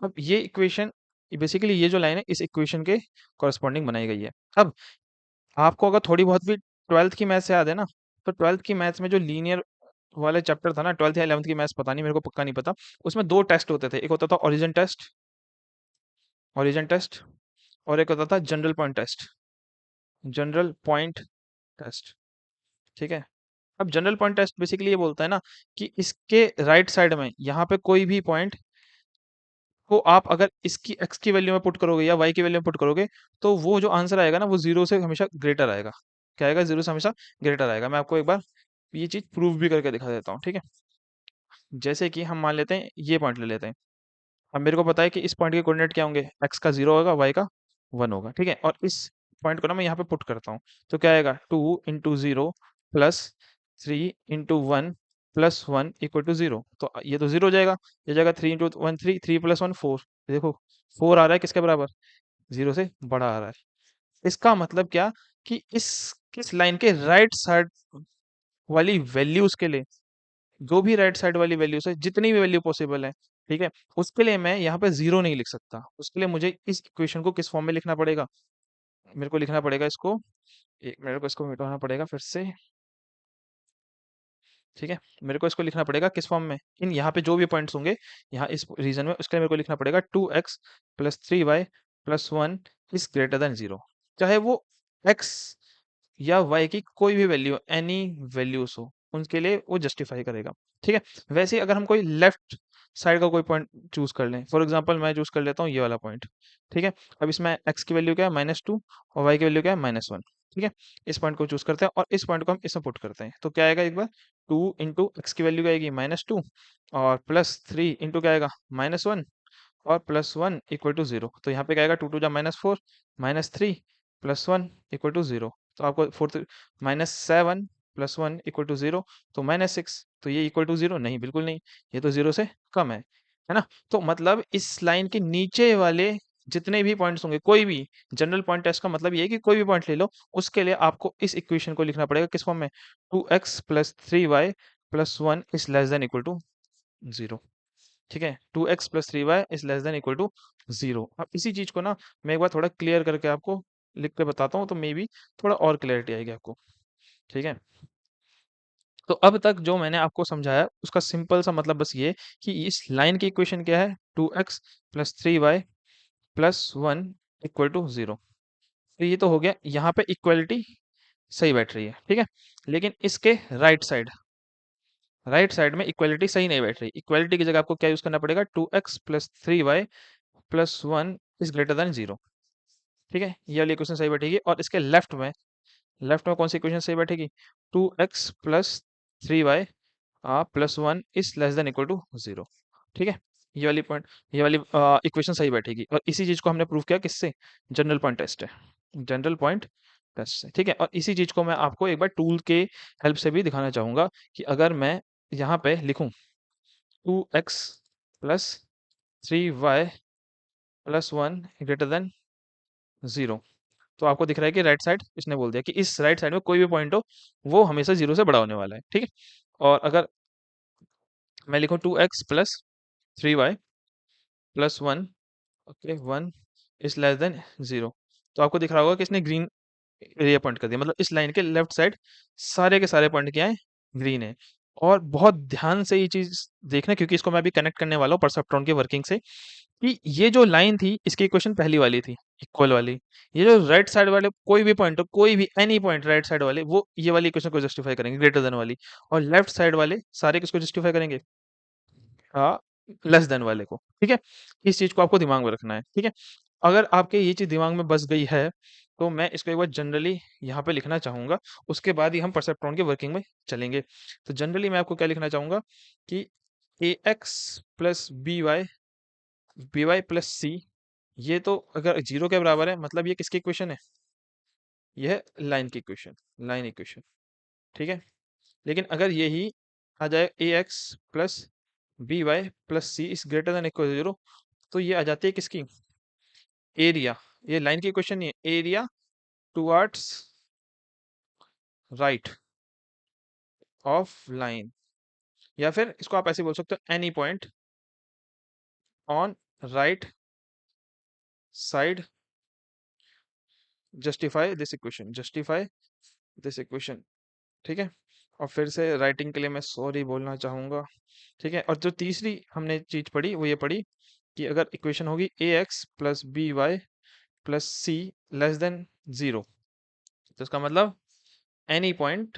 अब ये इक्वेशन, बेसिकली ये जो लाइन है इस इक्वेशन के कॉरेस्पॉन्डिंग बनाई गई है। अब आपको अगर थोड़ी बहुत भी ट्वेल्थ की मैथ्स याद है ना, तो ट्वेल्थ की मैथ्स में जो लीनियर वाले चैप्टर था ना, ट्वेल्थ या 11th की मैथ्स पता नहीं, मेरे को पक्का नहीं पता। उसमें दो टेस्ट होते थे, एक होता था ओरिजिन टेस्ट और एक होता था जनरल पॉइंट टेस्ट। ठीक है। अब जनरल पॉइंट टेस्ट बेसिकली ये बोलता है ना कि इसके राइट साइड में यहाँ पे कोई भी पॉइंट को आप अगर इसकी x की वैल्यू में पुट करोगे या y की वैल्यू में पुट करोगे, तो वो जो आंसर आएगा ना वो जीरो से हमेशा ग्रेटर आएगा। क्या आएगा, जीरो से हमेशा ग्रेटर आएगा। मैं आपको एक बार ये चीज प्रूव भी करके दिखा देता हूँ, ठीक है। जैसे कि हम मान लेते हैं ये पॉइंट ले लेते हैं। अब मेरे को पता है कि इस पॉइंट के कोऑर्डिनेट क्या होंगे, x का 0 होगा, y का 1 होगा, ठीक है। और इस पॉइंट को ना मैं यहाँ पे पुट करता हूँ, तो क्या आएगा, 2 into 0 plus 3 into 1 plus 1 equal to 0। तो ये तो 0 हो जाएगा। ये जाएगा 3 इंटू 1 3, 3 प्लस 1 4। देखो 4 आ रहा है किसके बराबर, 0 से बड़ा आ रहा है। इसका मतलब क्या, कि इस किस लाइन के राइट साइड वाली वैल्यूज के लिए, जो भी राइट साइड वाली वैल्यूज है, जितनी भी वैल्यू पॉसिबल है, ठीक है, उसके लिए मैं यहाँ पे जीरो नहीं लिख सकता। उसके लिए मुझे इस इक्वेशन को किस फॉर्म में लिखना पड़ेगा, मेरे को लिखना पड़ेगा इसको, एक मेरे को इसको मिटाना पड़ेगा फिर से। ठीक है, मेरे को इसको लिखना पड़ेगा किस फॉर्म में, इन यहाँ पे जो भी पॉइंट्स होंगे यहाँ इस रीजन में, उसके लिए मेरे को लिखना पड़ेगा 2x plus 3y plus 1 is greater then 0। चाहे वो x या y की कोई भी वैल्यू, एनी वैल्यूज हो, उनके लिए वो जस्टिफाई करेगा। ठीक है। वैसे ही अगर हम कोई लेफ्ट साइड का कोई पॉइंट चूज कर लें, फॉर एग्जांपल मैं चूज कर लेता हूँ ये वाला पॉइंट। ठीक है। अब इसमें x की वैल्यू क्या है, -2, और y की वैल्यू क्या है, -1। ठीक है। इस पॉइंट को चूज करते हैं और इस पॉइंट को हम इसमें पुट करते हैं, तो क्या आएगा एक बार, 2 इंटू एक्स की वैल्यू क्या आएगी, -2, और +3 इंटू क्या आएगा, -1, और +1 इक्वल टू 0। तो यहाँ पे क्या आएगा, 2 टू जा -4, -3 +1 इक्वल टू 0। तो आपको फोर्थ, -7 +1 इक्वल टू 0, तो -6। तो ये इक्वल टू 0 नहीं, बिल्कुल नहीं, ये तो 0 से कम है ना। तो मतलब इस लाइन के नीचे वाले जितने भी पॉइंट्स होंगे, कोई भी, जनरल पॉइंट टेस्ट का मतलब ये है कि कोई भी पॉइंट ले लो, उसके लिए आपको इस इक्वेशन को लिखना पड़ेगा किस फॉर्म में, 2x plus 3y plus 1 is less than equal to 0। ठीक है, 2x plus 3y is less than equal to 0। अब इसी चीज को ना मैं एक बार थोड़ा क्लियर करके आपको लिख के बताता हूँ, तो मे बी थोड़ा और क्लैरिटी आएगी आपको। ठीक है। तो अब तक जो मैंने आपको समझाया उसका सिंपल सा मतलब बस ये, कि इस लाइन की इक्वेशन क्या है, 2x plus 3y plus 1 equal to 0। तो ये तो हो गया, यहाँ पे इक्वलिटी सही बैठ रही है, ठीक है। लेकिन इसके राइट साइड में इक्वलिटी सही नहीं बैठ रही। इक्वलिटी की जगह आपको क्या यूज करना पड़ेगा, 2x plus 3y plus 1 is greater then 0। ठीक है, ये वाली इक्वेशन सही बैठेगी। और इसके लेफ्ट में कौन सी इक्वेशन सही बैठेगी, 2x plus 3y +1 is less than equal to 0। ठीक है, ये वाली इक्वेशन सही बैठेगी। और इसी चीज को हमने प्रूव किया किससे, जनरल पॉइंट टेस्ट है, जनरल पॉइंट टेस्ट से। ठीक है। और इसी चीज को मैं आपको एक बार टूल के हेल्प से भी दिखाना चाहूंगा, कि अगर मैं यहाँ पे लिखूं 2x plus 3y plus 1 greater than 0, तो आपको दिख रहा है कि राइट साइड, इसने बोल दिया कि इस राइट साइड में कोई भी पॉइंट हो, वो हमेशा 0 से बड़ा होने वाला है। ठीक है। और अगर मैं लिखूं 2x plus 3y plus 1, okay, 1 is less than 0, तो आपको दिख रहा होगा कि इसने ग्रीन एरिया पॉइंट कर दिया। मतलब इस लाइन के लेफ्ट साइड सारे के सारे पॉइंट क्या है, ग्रीन है। और बहुत ध्यान से ये चीज देखना, क्योंकि इसको मैं अभी कनेक्ट करने वाला हूँ परसेप्ट्रॉन की वर्किंग से, कि ये जो लाइन थी इसकी इक्वेशन पहली वाली थी, इक्वल वाली। ये जो राइट साइड वाले कोई भी पॉइंट हो, कोई भी एनी पॉइंट राइट साइड वाले, वो ये वाली इक्वेशन को जस्टिफाई करेंगे, ग्रेटर देन वाली। और लेफ्ट साइड वाले सारे किसको जस्टिफाई करेंगे, हाँ, लेस देन वाले को। ठीक है, इस चीज को आपको दिमाग में रखना है। ठीक है। अगर आपके ये चीज दिमाग में बस गई है, तो मैं इसको एक बार जनरली यहाँ पे लिखना चाहूंगा, उसके बाद ही हम परसेप्ट्रॉन की वर्किंग में चलेंगे। तो जनरली मैं आपको क्या लिखना चाहूंगा, कि ax plus b y plus C, ये तो अगर 0 के बराबर है, मतलब ये किसकी इक्वेशन है, ये है लाइन की इक्वेशन, लाइन इक्वेशन। ठीक है। लेकिन अगर यही आ जाए a x plus b y plus C is greater than equal 0, तो ये आ जाती है किसकी, एरिया। ये लाइन की क्वेश्चन नहीं है, area towards right of line, या फिर इसको आप ऐसे बोल सकते हो, any point on right side justify this equation, justify this equation. ठीक है। और फिर से राइटिंग के लिए मैं सॉरी बोलना चाहूंगा। ठीक है। और जो तीसरी हमने चीज पढ़ी वो ये पढ़ी कि अगर इक्वेशन होगी a x plus b y plus C less than 0, तो इसका मतलब any point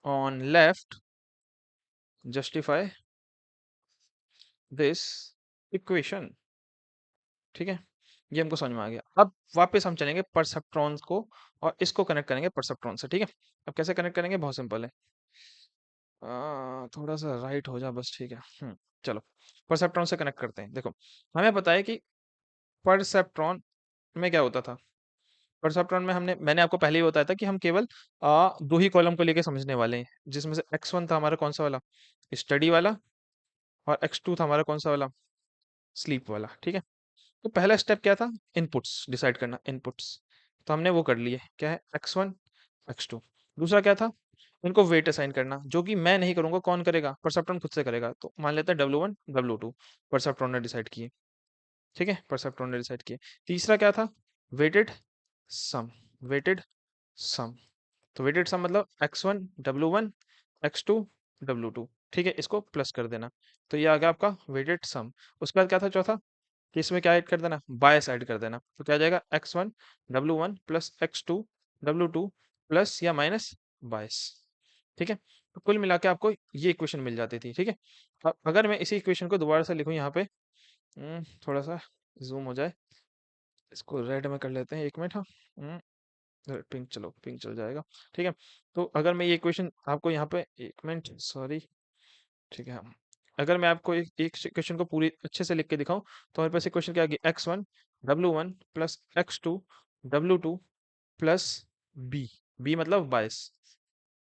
on left justify this equation. ठीक है। ये हमको समझ में आ गया। अब वापस हम चलेंगे परसेप्ट्रॉन्स को और इसको कनेक्ट करेंगे परसेप्ट्रॉन से। ठीक है। अब कैसे कनेक्ट करेंगे, बहुत सिंपल है। थोड़ा सा राइट हो जा बस, ठीक है। चलो परसेप्ट्रॉन से कनेक्ट करते हैं। देखो हमें पता है कि परसेप्ट्रॉन में क्या होता था। परसेप्ट्रॉन में मैंने आपको पहले ही बताया था कि हम केवल दो ही कॉलम को लेके समझने वाले हैं, जिसमें से x1 था हमारा कौन सा वाला, स्टडी वाला, और x2 था हमारा कौन सा वाला, स्लीप वाला। ठीक है। तो पहला स्टेप क्या था, इनपुट्स डिसाइड करना, इनपुट्स। तो हमने वो कर लिए, क्या है, x1 x2। दूसरा क्या था, इनको वेट असाइन करना, जो कि मैं नहीं करूंगा, कौन करेगा, परसेप्ट्रॉन खुद से करेगा। तो मान लेते हैं W1 W2 परसेप्ट्रॉन ने डिसाइड किए। ठीक है, परसेप्ट्रॉन ने डिसाइड किए। तीसरा क्या था, वेटेड सम, वेटेड सम। तो वेटेड सम मतलब x1 W1 x2 W2। ठीक है, इसको प्लस कर देना, तो ये आ गया आपका वेटेड सम। उसके बाद क्या था चौथा, कि इसमें क्या ऐड कर देना, बायस ऐड कर देना। तो क्या आ जाएगा, x1 W1 plus x2 W2 plus या माइनस बायस। ठीक है। तो कुल मिला के आपको ये इक्वेशन मिल जाती थी। ठीक है। अब अगर मैं इसी इक्वेशन को दोबारा से लिखूं यहाँ पे, थोड़ा सा जूम हो जाए, इसको रेड में कर लेते हैं, 1 मिनट। हाँ, पिंक, चलो पिंक चल जाएगा। ठीक है। तो अगर मैं ये इक्वेशन आपको यहाँ पे, 1 मिनट सॉरी, ठीक है। अगर मैं आपको एक इक्वेशन को पूरी अच्छे से लिख के दिखाऊं, तो हमारे पास इक्वेशन क्या आ गई, x1 W1 plus x2 W2 plus B, B मतलब 22।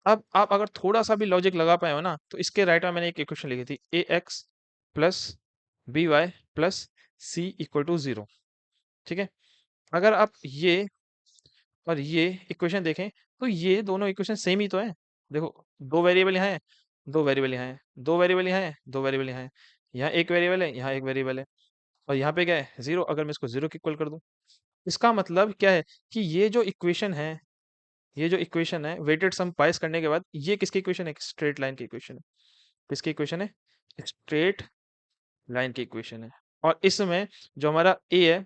अब आप अगर थोड़ा सा भी लॉजिक लगा पाए हो ना, तो इसके राइट में मैंने एक इक्वेशन लिखी थी, a x plus b y plus C equal to 0। ठीक है। अगर आप ये और ये इक्वेशन देखें, तो ये दोनों इक्वेशन सेम ही तो है। देखो, दो वेरिएबल यहाँ है, दो वेरिएबल यहाँ है, दो वेरिएबल यहाँ है, दो वेरिएबल यहाँ है, यहाँ एक वेरिएबल है, यहाँ एक वेरिएबल है, और यहाँ पे क्या है, 0। अगर मैं इसको 0 के इक्वल कर दूं, इसका मतलब क्या है, कि ये जो इक्वेशन है, ये जो इक्वेशन है वेटेड सम पाइस करने के बाद, ये किसकी इक्वेशन है, स्ट्रेट लाइन की इक्वेशन है। किसकी इक्वेशन है, स्ट्रेट लाइन की इक्वेशन है। और इसमें जो हमारा ए है,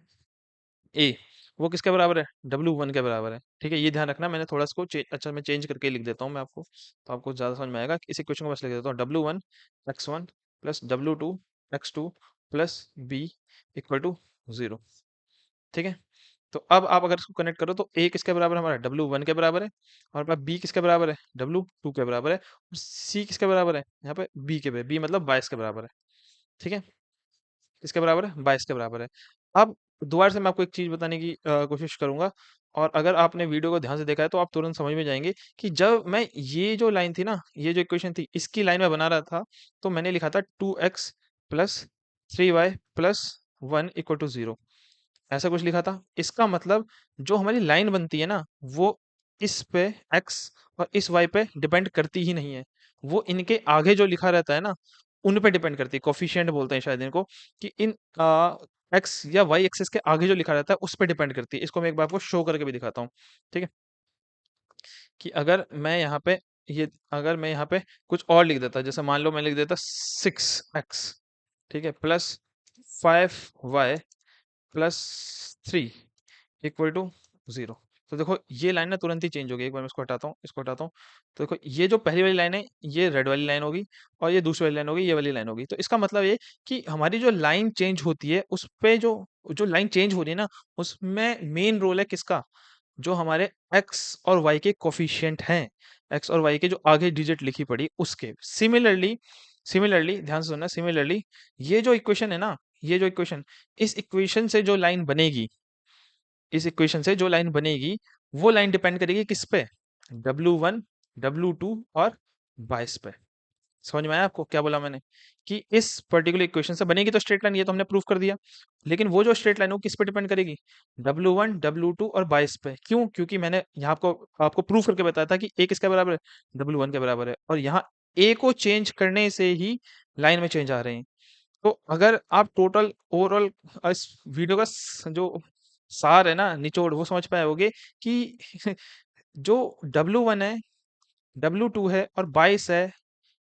ए, वो किसके बराबर है, W1 के बराबर है। ठीक है, ये ध्यान रखना, मैंने थोड़ा इसको अच्छा मैं चेंज करके लिख देता हूँ मैं आपको, तो आपको ज्यादा समझ में आएगा। इस इक्वेशन को बस लिख देता हूँ, W1 x1 plus W2 x2 plus b equal to 0। ठीक है। तो अब आप अगर इसको कनेक्ट करो, तो ए किसके बराबर है, हमारा W1 के बराबर है, और बी किसके बराबर है, W2 के बराबर है, और सी किसके बराबर है, यहाँ पे बी के, बी मतलब 22 के बराबर है। ठीक है। किसके बराबर है, 22 के बराबर है। अब दोबारा से मैं आपको एक चीज बताने की कोशिश करूंगा, और अगर आपने वीडियो को ध्यान से देखा है, तो आप तुरंत समझ में जाएंगे कि जब मैं ये जो लाइन थी ना, ये जो इक्वेशन थी, इसकी लाइन में बना रहा था, तो मैंने लिखा था 2x plus 3y plus 1 equal to 0, ऐसा कुछ लिखा था। इसका मतलब जो हमारी लाइन बनती है ना, वो इस पे x और इस y पे डिपेंड करती ही नहीं है। वो इनके आगे जो लिखा रहता है ना, उन पे डिपेंड करती है। कोफिशिएंट बोलते हैं शायद इनको, कि इन x या y एक्सिस के आगे जो लिखा रहता है, उस पे डिपेंड करती है। इसको मैं एक बार आपको शो करके भी दिखाता हूँ। ठीक है। कि अगर मैं यहाँ पे कुछ और लिख देता, जैसे मान लो मैं लिख देता 6x, ठीक है, plus 5y plus 3 equal to 0। तो देखो ये लाइन ना तुरंत ही चेंज हो गई। एक बार मैं इसको हटाता हूँ, इसको हटाता हूँ, तो देखो ये जो पहली वाली लाइन है, ये रेड वाली लाइन होगी, और ये दूसरी वाली लाइन होगी, ये वाली लाइन होगी। तो इसका मतलब ये कि हमारी जो लाइन चेंज होती है, उस पे जो जो लाइन चेंज हो रही है ना, उसमें मेन रोल है किसका, जो हमारे एक्स और वाई के कोफिशिएंट हैं, एक्स और वाई के जो आगे डिजिट लिखी पड़ी उसके। सिमिलरली, सिमिलरली ध्यान से सुनना, सिमिलरली ये जो इक्वेशन है ना, ये जो इक्वेशन, इस इक्वेशन से जो लाइन बनेगी, इस इक्वेशन से जो लाइन बनेगी, वो लाइन डिपेंड करेगी किस पे, W1, W2 और 22 पे। समझ में आया आपको क्या बोला मैंने? कि इस पर्टिकुलर इक्वेशन से बनेगी तो स्ट्रेट लाइन, ये तो हमने प्रूव कर दिया। लेकिन वो जो स्ट्रेट लाइन है वो किस पे डिपेंड करेगी? W1, W2 और 22 पे। क्यों? क्योंकि मैंने यहाँ आपको आपको प्रूव करके बताया था कि a किसके बराबर है? W1 के बराबर है, और यहाँ a को चेंज करने से ही लाइन में चेंज आ रहे हैं। तो अगर आप टोटल ओवरऑल इस वीडियो का जो सार है ना, निचोड़, वो समझ पाए होगे कि जो W1 है, W2 है और 22 है,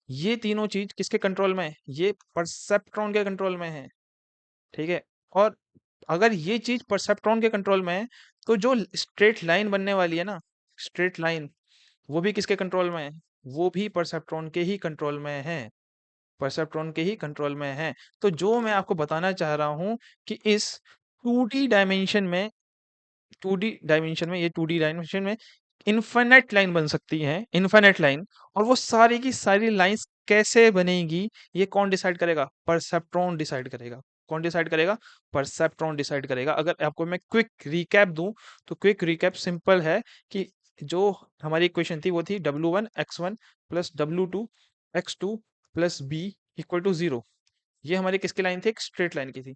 ये तीनों चीज किसके कंट्रोल में है? ये परसेप्ट्रॉन के कंट्रोल में है। ठीक है। और अगर ये चीज परसेप्ट्रॉन के कंट्रोल में है, तो जो स्ट्रेट लाइन बनने वाली है ना, स्ट्रेट लाइन, वो भी किसके कंट्रोल में है? वो भी परसेप्ट्रॉन के ही कंट्रोल में है। परसेप्ट्रॉन के ही कंट्रोल में है। तो जो मैं आपको बताना चाह रहा हूं कि इस 2D डायमेंशन में, 2D डायमेंशन में इनफाइनाइट लाइन बन सकती है, इनफाइनाइट लाइन। और वो सारी की सारी लाइंस कैसे बनेगी, ये कौन डिसाइड करेगा? परसेप्ट्रॉन डिसाइड करेगा। कौन डिसाइड करेगा? परसेप्ट्रॉन डिसाइड करेगा। अगर आपको मैं क्विक रिकैप दूं, तो क्विक रिकैप सिंपल है कि जो हमारी इक्वेशन थी वो थी W1 x1 plus W2 x2 plus b equal to 0। ये हमारी किसकी लाइन थी? एक स्ट्रेट लाइन की थी।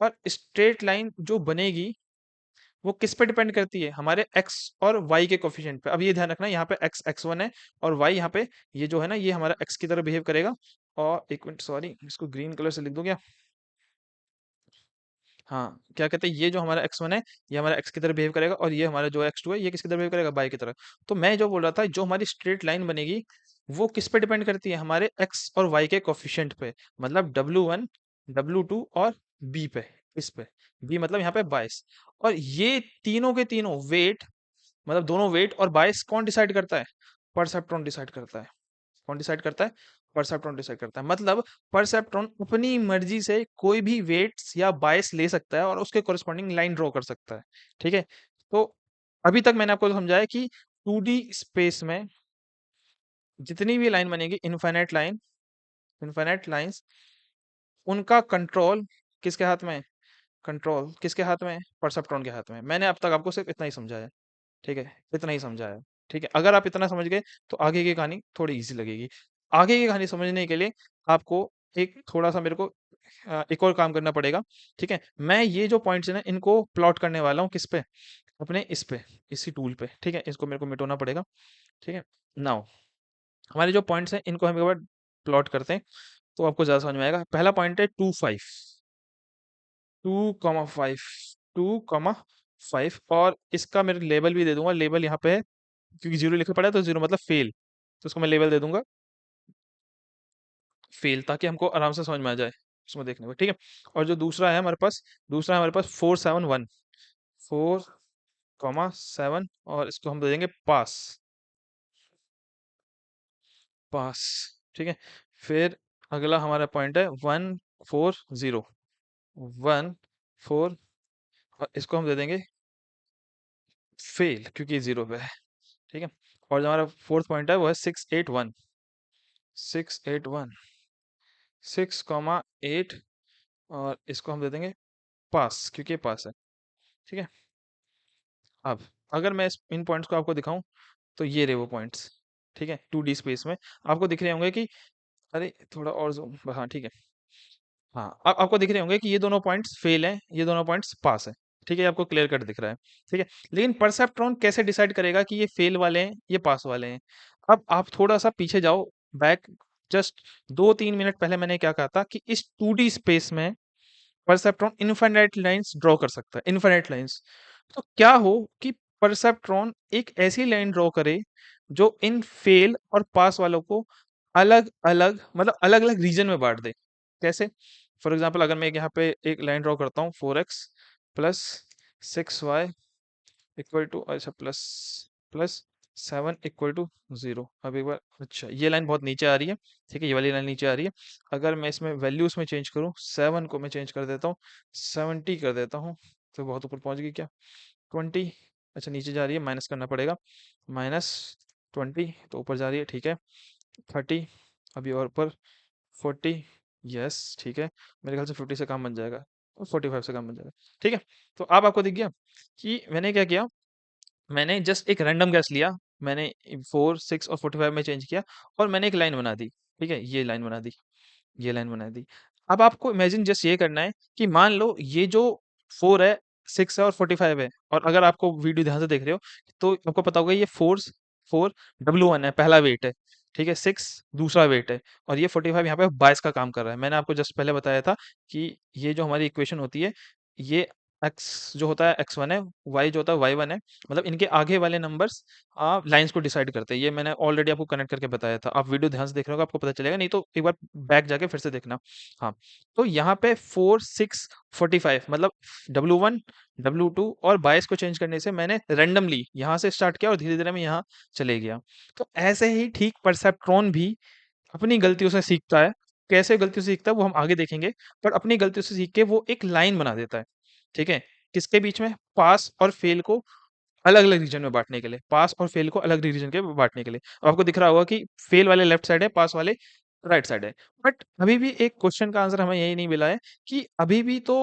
और स्ट्रेट लाइन जो बनेगी वो किस पे डिपेंड करती है? हमारे x और y के कोफिशिएंट पे। अब ये ध्यान रखना, यहाँ पे x x1 है और y यहाँ पे, ये जो है ना, ये हमारा x की तरह बिहेव करेगा। और एक मिनट, सॉरी, इसको ग्रीन कलर से लिख दूं क्या? हाँ, क्या कहते हैं, ये जो हमारा x1 है, ये हमारा x की तरह बिहेव करेगा, और ये हमारा जो x2 है, ये किसकी तरह बिहेव करेगा? y की तरह। तो मैं जो बोल रहा था, जो हमारी स्ट्रेट लाइन बनेगी, वो किस पे डिपेंड करती है? हमारे x और y के कोफिशिएंट पे। मतलब W1, W2 और b पे, इस पे। b मतलब यहाँ पे 22। और ये तीनों के तीनों वेट, मतलब दोनों वेट और बायस कौन डिसाइड करता है? परसेप्ट्रॉन डिसाइड करता है। कौन डिसाइड करता है? परसेप्ट्रॉन डिसाइड करता है। मतलब परसेप्ट्रॉन अपनी मर्जी से कोई भी वेट्स या बायस ले सकता है और उसके कोरिस्पॉन्डिंग लाइन ड्रॉ कर सकता है। ठीक है। तो अभी तक मैंने आपको समझाया कि 2D स्पेस में जितनी भी लाइन बनेगी, इनफाइनाइट लाइन, इनफाइनाइट लाइंस, उनका कंट्रोल किसके हाथ में है? कंट्रोल किसके हाथ में है? परसेप्ट्रॉन के हाथ में है। मैंने अब तक आपको सिर्फ इतना ही समझाया। ठीक है, इतना ही समझाया। ठीक है, अगर आप इतना समझ गए तो आगे की कहानी थोड़ी इजी लगेगी। आगे की कहानी समझने के लिए आपको एक थोड़ा सा मेरे को एक और काम करना पड़ेगा। ठीक है, मैं ये जो पॉइंट्स है ना, इनको प्लॉट करने वाला हूँ किस पे? अपने इस पे, इसी टूल पे। ठीक है, इसको मेरे को मिटाना पड़ेगा। ठीक है, नाउ हमारे जो पॉइंट्स हैं इनको हम एक बार प्लॉट करते हैं, तो आपको ज्यादा समझ में आएगा। पहला पॉइंट है 2 5, 2,5, 2,5। और इसका मेरे लेबल भी दे दूंगा। लेबल यहाँ पे है, क्योंकि जीरो लिखा पड़ा है, तो जीरो मतलब फेल। तो उसको मैं लेवल दे दूंगा फेल, ताकि हमको आराम से समझ में आ जाए उसमें देखने में। ठीक है। और जो दूसरा है हमारे पास, दूसरा है हमारे पास 4,7,1, 4,7, और इसको हम दे देंगे पास, पास। ठीक है। फिर अगला हमारा पॉइंट है 1,4,0, 1,4, और इसको हम दे देंगे फेल, क्योंकि जीरो पे है। ठीक है। और जो हमारा फोर्थ पॉइंट है वो है 6,8,1, 6,8,1, 6,8, और इसको हम दे देंगे पास, क्योंकि ये पास है। ठीक है। अब अगर मैं इन पॉइंट्स को आपको दिखाऊं, तो ये रहे वो पॉइंट्स। ठीक है, 2D स्पेस में आपको दिख रहे होंगे कि, अरे थोड़ा और zoom, हाँ ठीक है। हाँ, अब आपको दिख रहे होंगे कि ये दोनों पॉइंट्स फेल हैं, ये दोनों पॉइंट्स पास है। ठीक है, आपको क्लियर कट दिख रहा है। ठीक है। लेकिन परसेप्ट्रॉन कैसे डिसाइड करेगा कि ये फेल वाले हैं, ये पास वाले हैं? अब आप थोड़ा सा पीछे जाओ, बैक, जस्ट 2-3 मिनट पहले मैंने क्या कहा था कि इस 2D स्पेस में परसेप्ट्रॉन इनफाइनाइट लाइंस ड्रॉ कर सकता है, इनफाइनाइट लाइंस। तो क्या हो कि परसेप्ट्रॉन एक ऐसी लाइन ड्रॉ करे जो इन फेल और पास वालों को अलग अलग, मतलब अलग अलग रीजन में बांट दे। कैसे? फॉर एग्जाम्पल, अगर मैं यहाँ पे एक लाइन ड्रॉ करता हूँ, 4x plus 6y equal to, अच्छा, प्लस प्लस 7 इक्वल टू 0। अब एक बार, अच्छा, ये लाइन बहुत नीचे आ रही है। ठीक है, ये वाली लाइन नीचे आ रही है। अगर मैं इसमें वैल्यूज में चेंज करूँ, 7 को मैं चेंज कर देता हूँ, 70 कर देता हूँ, तो बहुत ऊपर पहुंच गई क्या? 20, अच्छा नीचे जा रही है, माइनस करना पड़ेगा, -20, तो ऊपर जा रही है। ठीक है, 30, अभी और ऊपर, 40, यस ठीक है। मेरे ख्याल से 50 से काम बन जाएगा, और 45 से काम बन जाएगा। ठीक है। तो अब आपको दिख गया कि मैंने क्या किया, मैंने जस्ट एक रैंडम गैस लिया। मैंने 4, 6 और 45 में चेंज किया और मैंने एक लाइन बना दी। ठीक है, ये लाइन बना दी, ये लाइन बना दी। अब आपको इमेजिन जस्ट ये करना है कि मान लो ये जो 4 है, 6 है और 45 है, और अगर आपको वीडियो ध्यान से देख रहे हो तो आपको पता होगा ये 4 W1 है, पहला वेट है। ठीक है, 6 दूसरा वेट है, और ये 45 यहाँ पे 22 का काम कर रहा है। मैंने आपको जस्ट पहले बताया था कि ये जो हमारी इक्वेशन होती है, ये एक्स जो होता है x1 है, y जो होता है y1 है, मतलब इनके आगे वाले नंबर्स लाइंस को डिसाइड करते हैं। ये मैंने ऑलरेडी आपको कनेक्ट करके बताया था। आप वीडियो ध्यान से देख रहे हो आपको पता चलेगा, नहीं तो एक बार बैक जाके फिर से देखना। हाँ, तो यहाँ पे 4, 6, 45 मतलब W1, W2 और 22 को चेंज करने से मैंने रैंडमली यहाँ से स्टार्ट किया और धीरे धीरे मैं यहाँ चले गया। तो ऐसे ही ठीक परसेप्ट्रॉन भी अपनी गलतियों से सीखता है। कैसे गलतियों से सीखता है वो हम आगे देखेंगे, पर अपनी गलतियों से सीख के वो एक लाइन बना देता है। ठीक है, किसके बीच में? पास और फेल को अलग अलग रीजन में बांटने के लिए, पास और फेल को अलग रीजन के बांटने के लिए। अब आपको दिख रहा होगा कि फेल वाले लेफ्ट साइड है, पास वाले राइट साइड है। बट अभी भी एक क्वेश्चन का आंसर हमें यही नहीं मिला है कि अभी भी तो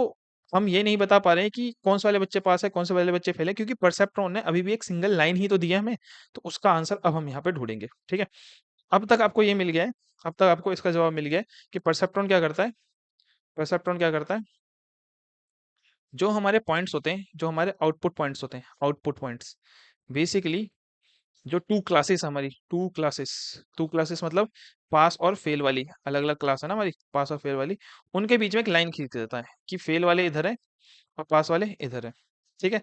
हम ये नहीं बता पा रहे हैं कि कौन से वाले बच्चे पास है, कौन से वाले बच्चे फेल है, क्योंकि परसेप्ट्रॉन ने अभी भी एक सिंगल लाइन ही तो दी है हमें। तो उसका आंसर अब हम यहाँ पे ढूंढेंगे। ठीक है, अब तक आपको ये मिल गया है, अब तक आपको इसका जवाब मिल गया है कि परसेप्ट्रॉन क्या करता है। परसेप्ट्रॉन क्या करता है, जो हमारे पॉइंट्स होते हैं, जो हमारे आउटपुट पॉइंट्स होते हैं, आउटपुट पॉइंट्स बेसिकली जो टू क्लासेस मतलब पास और फेल वाली अलग अलग क्लास है ना हमारी, पास और फेल वाली, उनके बीच में एक लाइन खींच देता है कि फेल वाले इधर है और पास वाले इधर है। ठीक है,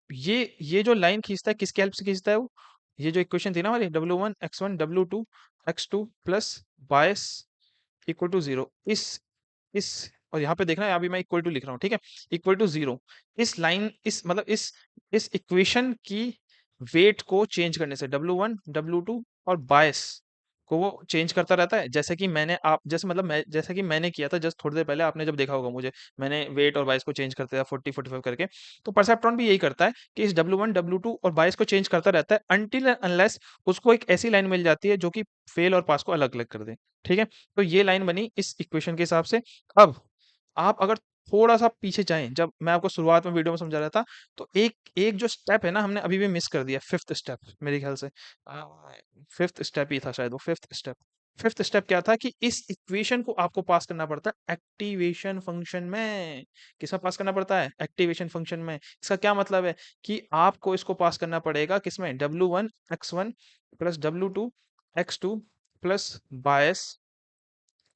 ये जो लाइन खींचता है किसकी हेल्प से खींचता है वो, ये जो इक्वेशन थी ना हमारी W1 x1 W2 x2 plus bias equal to zero, इस और यहाँ पे देखना है, अभी मैं इक्वल टू लिख रहा हूँ। ठीक है, इक्वल टू जीरो, इस लाइन इस मतलब इस इक्वेशन की वेट को चेंज करने से W1 W2 और बायस को वो चेंज करता रहता है। जैसे कि मैंने आप जैसे मतलब मैं जैसे कि मैंने किया था जस्ट थोड़ी देर पहले, आपने जब देखा होगा मुझे, मैंने वेट और बायस को चेंज करते था 40 45 करके। तो परसेप्ट्रॉन भी यही करता है कि इस W1 W2 और बायस को चेंज करता रहता है अनटिल अनलेस उसको एक ऐसी लाइन मिल जाती है जो कि फेल और पास को अलग अलग कर दे। ठीक है, तो ये लाइन बनी इस इक्वेशन के हिसाब से। अब आप अगर थोड़ा-सा पीछे जाएँ, जब मैं आपको शुरुआत में वीडियो में समझा रहा था, तो एक एक जो स्टेप है ना, हमने अभी भी मिस कर दिया, 5th स्टेप मेरे ख्याल से। 5th स्टेप ही था शायद वो, 5th स्टेप। 5th स्टेप क्या था कि इस इक्वेशन को आपको पास करना पड़ता है एक्टिवेशन फंक्शन में। किसमें पास करना पड़ता है? एक्टिवेशन फंक्शन में। इसका क्या मतलब है कि आपको इसको पास करना पड़ेगा किसमें? W1 x1 plus W2 x2 plus बायस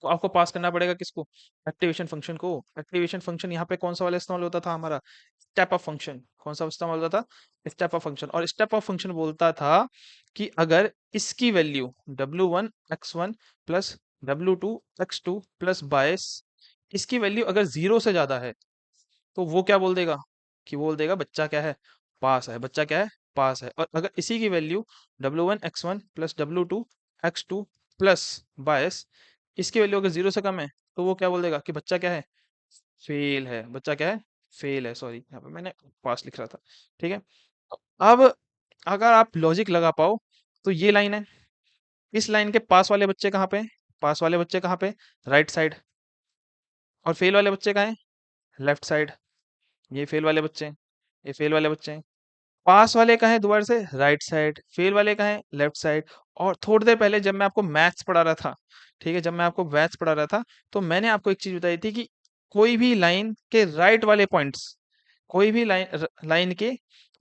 को आपको पास करना पड़ेगा किसको? एक्टिवेशन फंक्शन को। एक्टिवेशन फंक्शन यहाँ पे कौन सा वाला इस्तेमाल होता था हमारा? Step of function. कौन सा इस्तेमाल होता था? Step of function. और स्टेप ऑफ फंक्शन बोलता था कि अगर इसकी value W1 x1 plus W2 x2 plus 22 इसकी वैल्यू अगर जीरो से ज्यादा है तो वो क्या बोल देगा कि बोल देगा बच्चा क्या है? पास है। बच्चा क्या है? पास है। और अगर इसी की value W1 x1 plus W2 x2 plus 22 इसकी वैल्यू अगर जीरो से कम है तो वो क्या बोल देगा कि बच्चा क्या है? फेल है। बच्चा क्या है? फेल है। सॉरी, यहाँ पे मैंने पास लिख रहा था। ठीक है, अब अगर आप लॉजिक लगा पाओ तो ये लाइन है, इस लाइन के पास वाले बच्चे कहाँ पे हैं? पास वाले बच्चे कहाँ पे? Right side. और फेल वाले बच्चे कहाँ हैं? Left side. ये फेल वाले बच्चे हैं, ये फेल वाले बच्चे हैं। पास वाले कहाँ हैं दोबारा से? Right side. फेल वाले कहाँ हैं? Left side. और थोड़ी देर पहले जब मैं आपको मैथ्स पढ़ा रहा था, ठीक है, जब मैं आपको मैथ्स पढ़ा रहा था, तो मैंने आपको एक चीज बताई थी कि कोई भी लाइन के राइट वाले पॉइंट्स, कोई भी लाइन के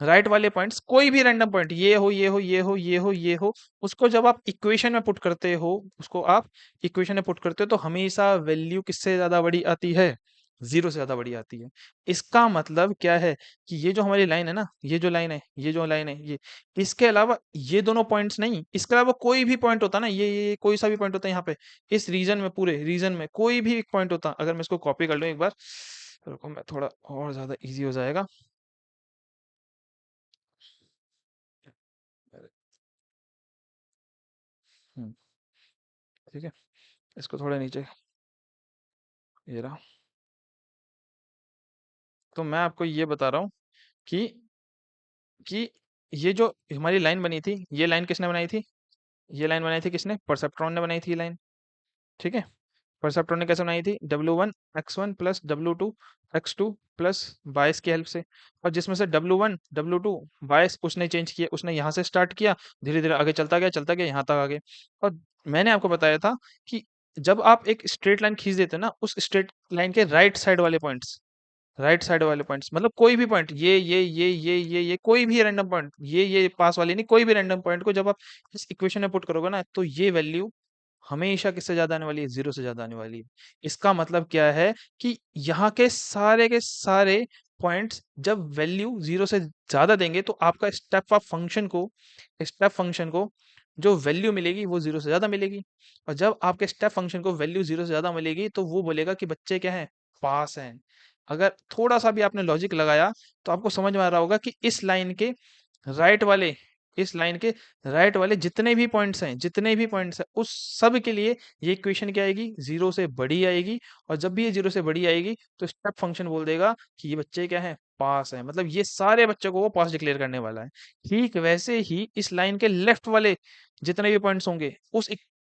राइट वाले पॉइंट्स, कोई भी रैंडम पॉइंट, ये हो ये हो ये हो ये हो ये हो, उसको जब आप इक्वेशन में पुट करते हो, उसको आप इक्वेशन में पुट करते हो तो हमेशा वैल्यू किससे ज्यादा बड़ी आती है? जीरो से ज्यादा बड़ी आती है। इसका मतलब क्या है कि ये जो हमारी लाइन है ना, ये जो लाइन है, ये जो लाइन है, ये इसके अलावा ये दोनों पॉइंट्स नहीं, इसके अलावा कोई भी पॉइंट होता ना, ये कोई सा भी पॉइंट होता है यहाँ पे, इस रीजन में, पूरे रीजन में कोई भी एक पॉइंट होता, अगर मैं इसको कॉपी कर लूँ एक बार, रुको मैं थोड़ा और ज्यादा इजी हो जाएगा। हम्म, ठीक है, इसको थोड़ा नीचे, ये रहा। तो मैं आपको ये बता रहा हूँ कि कि ये जो हमारी लाइन बनी थी, ये लाइन किसने बनाई थी? ये लाइन बनाई थी किसने? परसेप्ट्रॉन ने बनाई थी ये लाइन। ठीक है, परसेप्ट्रॉन ने कैसे बनाई थी, W1 x1 plus W2 x2 plus बायस की हेल्प से। और जिसमें से W1 W2 बायस उसने चेंज किया, उसने यहाँ से स्टार्ट किया, धीरे धीरे आगे चलता गया यहाँ तक आगे। और मैंने आपको बताया था कि जब आप एक स्ट्रेट लाइन खींच देते हैं ना, उस स्ट्रेट लाइन के राइट साइड वाले पॉइंट्स मतलब कोई भी पॉइंट, ये कोई भी रैंडम पॉइंट, ये पास वाले नहीं, कोई भी रैंडम पॉइंट को जब आप इस इक्वेशन में पुट करोगे ना, तो ये वैल्यू हमेशा किससे ज्यादा आने वाली है, 0 से ज्यादा आने वाली है। इसका मतलब क्या है कि यहाँ के सारे पॉइंट्स जब वैल्यू 0 से ज्यादा देंगे, तो आपका स्टेप फंक्शन को जो वैल्यू मिलेगी वो 0 से ज्यादा मिलेगी। और जब आपके स्टेप फंक्शन को वैल्यू 0 से ज्यादा मिलेगी, तो वो बोलेगा कि बच्चे क्या हैं, पास हैं। अगर थोड़ा सा भी आपने लॉजिक लगाया, तो आपको समझ में आ रहा होगा कि राइट वाले इस लाइन के राइट वाले जितने भी पॉइंट्स हैं उस सब के लिए ये इक्वेशन क्या आएगी, 0 से बड़ी आएगी। और जब भी ये 0 से बड़ी आएगी, तो स्टेप फंक्शन बोल देगा कि ये बच्चे क्या है, पास है, मतलब ये सारे बच्चों को वो पास डिक्लेयर करने वाला है। ठीक वैसे ही इस लाइन के लेफ्ट वाले जितने भी पॉइंट्स होंगे,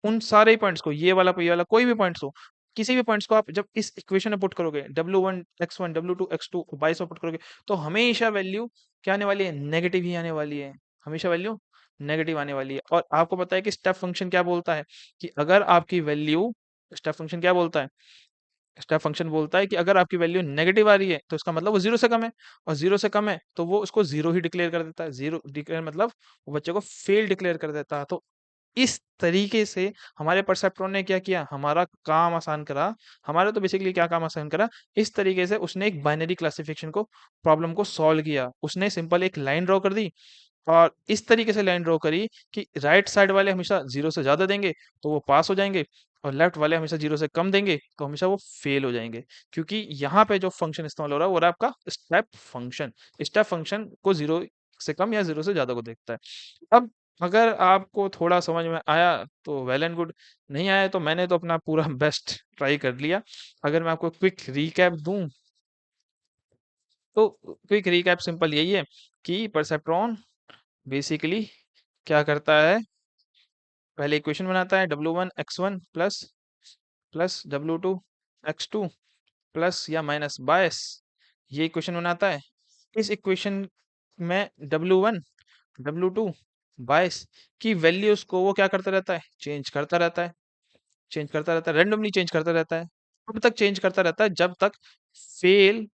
उन सारे पॉइंट्स को, ये वाला कोई भी पॉइंट्स हो, किसी भी पॉइंट्स को आप जब इस इक्वेशन में पुट करोगे, W1 x1 W2 x2 22 में पुट करोगे, तो हमेशा वैल्यू क्या आने वाली है, नेगेटिव ही आने वाली है। हमेशा वैल्यू नेगेटिव आने वाली है। और आपको पता है कि स्टेप फंक्शन क्या बोलता है, कि अगर आपकी वैल्यू स्टेप फंक्शन क्या बोलता है, स्टेप फंक्शन बोलता है कि अगर आपकी वैल्यू नेगेटिव आ रही है, तो इसका मतलब वो 0 से कम है। और 0 से कम है तो वो उसको 0 ही डिक्लेयर कर देता है। 0 डिक्लेयर मतलब वो बच्चे को फेल डिक्लेयर कर देता है। तो इस तरीके से हमारे परसेप्ट्रॉन ने क्या किया, हमारा काम आसान करा। हमारा तो बेसिकली क्या काम आसान करा, इस तरीके से उसने एक बाइनरी क्लासिफिकेशन को, प्रॉब्लम को सॉल्व किया। उसने सिंपल एक लाइन ड्रॉ कर दी, और इस तरीके से लाइन ड्रॉ करी कि राइट साइड वाले हमेशा 0 से ज़्यादा देंगे, तो वो पास हो जाएँगे, और लेफ्ट वाले हमेशा 0 से कम देंगे, तो हमेशा वो फेल हो जाएँगे। क्योंकि यहाँ पे जो फंक्शन इस्तेमाल हो रहा है, वो रहा आपका स्टेप फंक्शन। स्टेप फंक्शन को 0 से कम या 0 से ज़्यादा को देखता है। अब अगर आपको थोड़ा समझ में आया तो वेल एंड गुड, नहीं आया तो मैंने तो अपना पूरा बेस्ट ट्राई कर लिया। अगर मैं आपको क्विक रिकैप दूँ, तो क्विक रिकैप सिंपल यही है कि परसेप्ट्रॉन बेसिकली क्या करता है, पहले इक्वेशन बनाता है, W1 x1 plus plus W2 x2 plus या माइनस बायस, ये इक्वेशन बनाता है। इस इक्वेशन में W1 W2 बायस की वैल्यूज को वो क्या करता रहता है, चेंज करता रहता है, रेंडमली चेंज करता रहता है। कब तक चेंज करता रहता है, जब तक फेल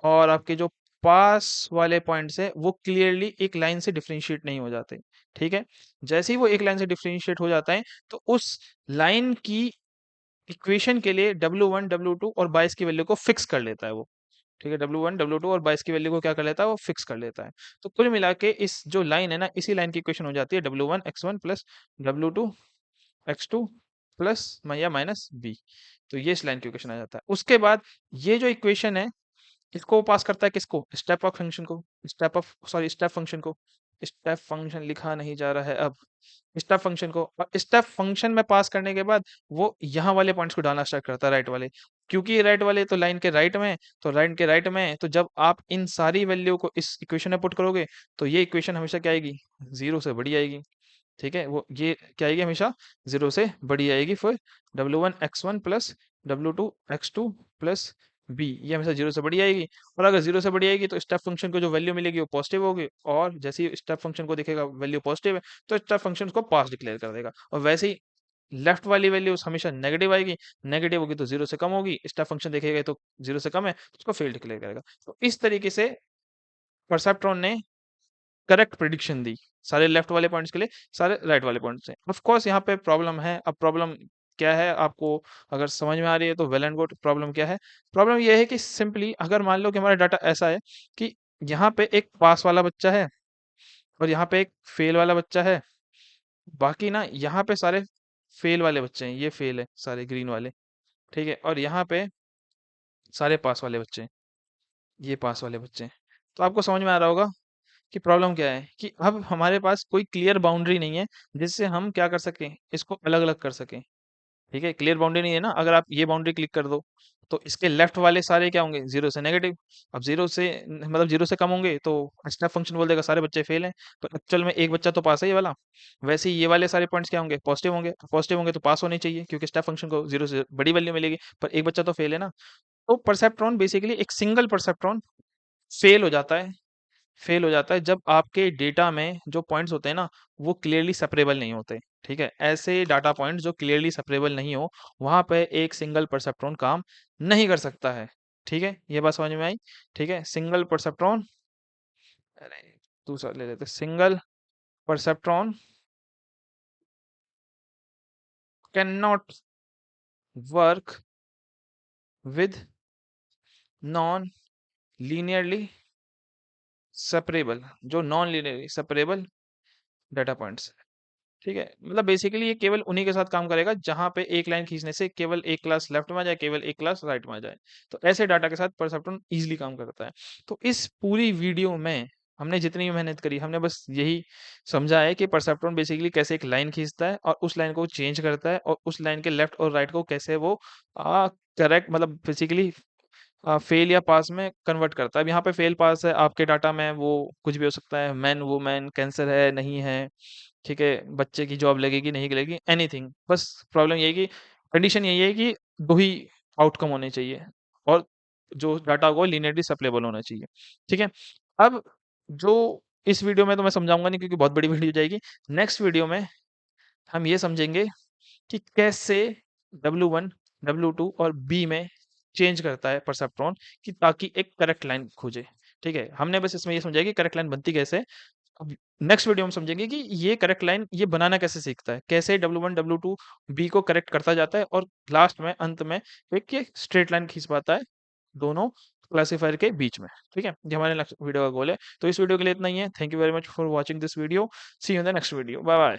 और आपके जो पास वाले पॉइंट्स है वो क्लियरली एक लाइन से डिफरेंशिएट नहीं हो जाते। ठीक है, जैसे ही वो एक लाइन से डिफरेंशिएट हो जाता है, तो उस लाइन की इक्वेशन के लिए W1 W2 और 22 की वैल्यू को फिक्स कर लेता है वो। ठीक है, W1 W2 और 22 की वैल्यू को क्या कर लेता है, वो फिक्स कर लेता है। तो कुल मिला के इस जो लाइन है ना, इसी लाइन की इक्वेशन हो जाती है W1 x1 plus W2 x2 plus या माइनस बी। तो ये इस लाइन की इक्वेशन आ जाता है। उसके बाद ये जो इक्वेशन है, इसको वो पास करता है किसको, स्टेप फंक्शन लिखा नहीं जा रहा है अब, स्टेप फंक्शन को। और स्टेप फंक्शन में पास करने के बाद वो यहाँ वाले पॉइंट्स को डालना स्टार्ट करता है, राइट वाले। क्योंकि राइट वाले तो लाइन के राइट में है, तो लाइन के राइट में है, तो जब आप इन सारी वैल्यू को इस इक्वेशन में पुट करोगे, तो ये इक्वेशन हमेशा क्या आएगी, 0 से बड़ी आएगी। ठीक है, वो ये क्या आएगी, हमेशा 0 से बड़ी आएगी। फिर W1 x1 plus W2 x2 plus B, ये हमेशा 0 से बड़ी आएगी। और अगर 0 से बड़ी आएगी, तो स्टेप फंक्शन को जो वैल्यू मिलेगी वो पॉजिटिव होगी, और जैसे ही स्टेप फंक्शन को दिखेगा वैल्यू पॉजिटिव है, तो स्टेप फंक्शन को पास डिक्लेयर कर देगा। और वैसे ही लेफ्ट वाली वैल्यूज हमेशा नेगेटिव आएगी, नेगेटिव होगी तो 0 से कम होगी, स्टेप फंक्शन देखेगा तो 0 से कम है, तो उसको फेल डिक्लेयर करेगा। तो इस तरीके से परसेप्ट्रॉन ने करेक्ट प्रिडिक्शन दी, सारे लेफ्ट वाले पॉइंट्स के लिए, सारे राइट वाले पॉइंट्स से। ऑफ कोर्स यहाँ पे प्रॉब्लम है। अब प्रॉब्लम क्या है, आपको अगर समझ में आ रही है तो वेल एंड गुड। प्रॉब्लम क्या है, प्रॉब्लम ये है कि सिंपली अगर मान लो कि हमारा डाटा ऐसा है कि यहाँ पे एक पास वाला बच्चा है, और यहाँ पे एक फेल वाला बच्चा है, बाकी ना यहाँ पे सारे फेल वाले बच्चे हैं, ये फेल है सारे ग्रीन वाले। ठीक है, और यहाँ पे सारे पास वाले बच्चे हैं, ये पास वाले बच्चे हैं। तो आपको समझ में आ रहा होगा कि प्रॉब्लम क्या है, कि अब हमारे पास कोई क्लियर बाउंड्री नहीं है जिससे हम क्या कर सकें, इसको अलग अलग कर सकें। ठीक है, क्लियर बाउंड्री नहीं है ना, अगर आप ये बाउंड्री क्लिक कर दो, तो इसके लेफ्ट वाले सारे क्या होंगे? 0 से नेगेटिव। अब 0 से मतलब 0 से कम होंगे तो स्टेप फंक्शन बोल देगा सारे बच्चे फेल हैं, पर एक्चुअल में एक बच्चा तो पास है ये वाला। वैसे ही ये वाले सारे पॉइंट्स क्या होंगे? पॉजिटिव होंगे। पॉजिटिव होंगे तो पास होने चाहिए क्योंकि स्टेप फंक्शन को 0 से बड़ी वैल्यू मिलेगी, पर एक बच्चा तो फेल है ना। तो परसेप्ट्रॉन बेसिकली एक सिंगल परसेप्ट्रॉन फेल हो जाता है, फेल हो जाता है जब आपके डेटा में जो पॉइंट्स होते हैं ना, वो क्लियरली सेपरेबल नहीं होते। ठीक है, ऐसे डाटा पॉइंट्स जो क्लियरली सेपरेबल नहीं हो, वहां पे एक सिंगल परसेप्ट्रॉन काम नहीं कर सकता है। ठीक है, ये बात समझ में आई? ठीक है, सिंगल परसेप्ट्रॉन, अरे दूसरा ले लेते, single perceptron can not work with non linearly separable, जो non linearly separable data points. ठीक है, मतलब बेसिकली ये केवल उन्हीं के साथ काम करेगा जहां पे एक लाइन खींचने से केवल एक क्लास लेफ्ट में आ जाए, केवल एक क्लास राइट में आ जाए। तो ऐसे डाटा के साथ परसेप्ट्रॉन इजीली काम करता है। तो इस पूरी वीडियो में हमने जितनी भी मेहनत करी, हमने बस यही समझा है कि परसेप्ट्रॉन बेसिकली कैसे एक लाइन खींचता है और उस लाइन को चेंज करता है, और उस लाइन के लेफ्ट और राइट को कैसे वो करेक्ट मतलब बेसिकली फेल या पास में कन्वर्ट करता है। अब यहाँ पे फेल पास है, आपके डाटा में वो कुछ भी हो सकता है, मैन वुमेन, कैंसर है नहीं है, ठीक है, बच्चे की जॉब लगेगी नहीं लगेगी, एनीथिंग। बस प्रॉब्लम यही है कि कंडीशन यही है कि 2 ही आउटकम होने चाहिए, और जो डाटा होगा लीनियरली सेपरेबल होना चाहिए। ठीक है? अब जो इस वीडियो में तो मैं समझाऊँगा नहीं क्योंकि बहुत बड़ी वीडियो जाएगी। नेक्स्ट वीडियो में हम ये समझेंगे कि कैसे W1, W2 और B में चेंज करता है परसेप्ट्रॉन, कि ताकि एक करेक्ट लाइन खोजे। ठीक है? हमने बस इसमें ये समझा कि करेक्ट लाइन बनती कैसे है। अब नेक्स्ट वीडियो में समझेंगे कि ये करेक्ट लाइन ये बनाना कैसे सीखता है, कैसे W1 W2 B को करेक्ट करता जाता है, और लास्ट में अंत में एक ये स्ट्रेट लाइन खींच पाता है दोनों क्लासिफायर के बीच में। ठीक है, ये हमारे नेक्स्ट वीडियो का गोल है। तो इस वीडियो के लिए इतना ही है। Thank you very much for watching this video. See you in the next video. Bye bye.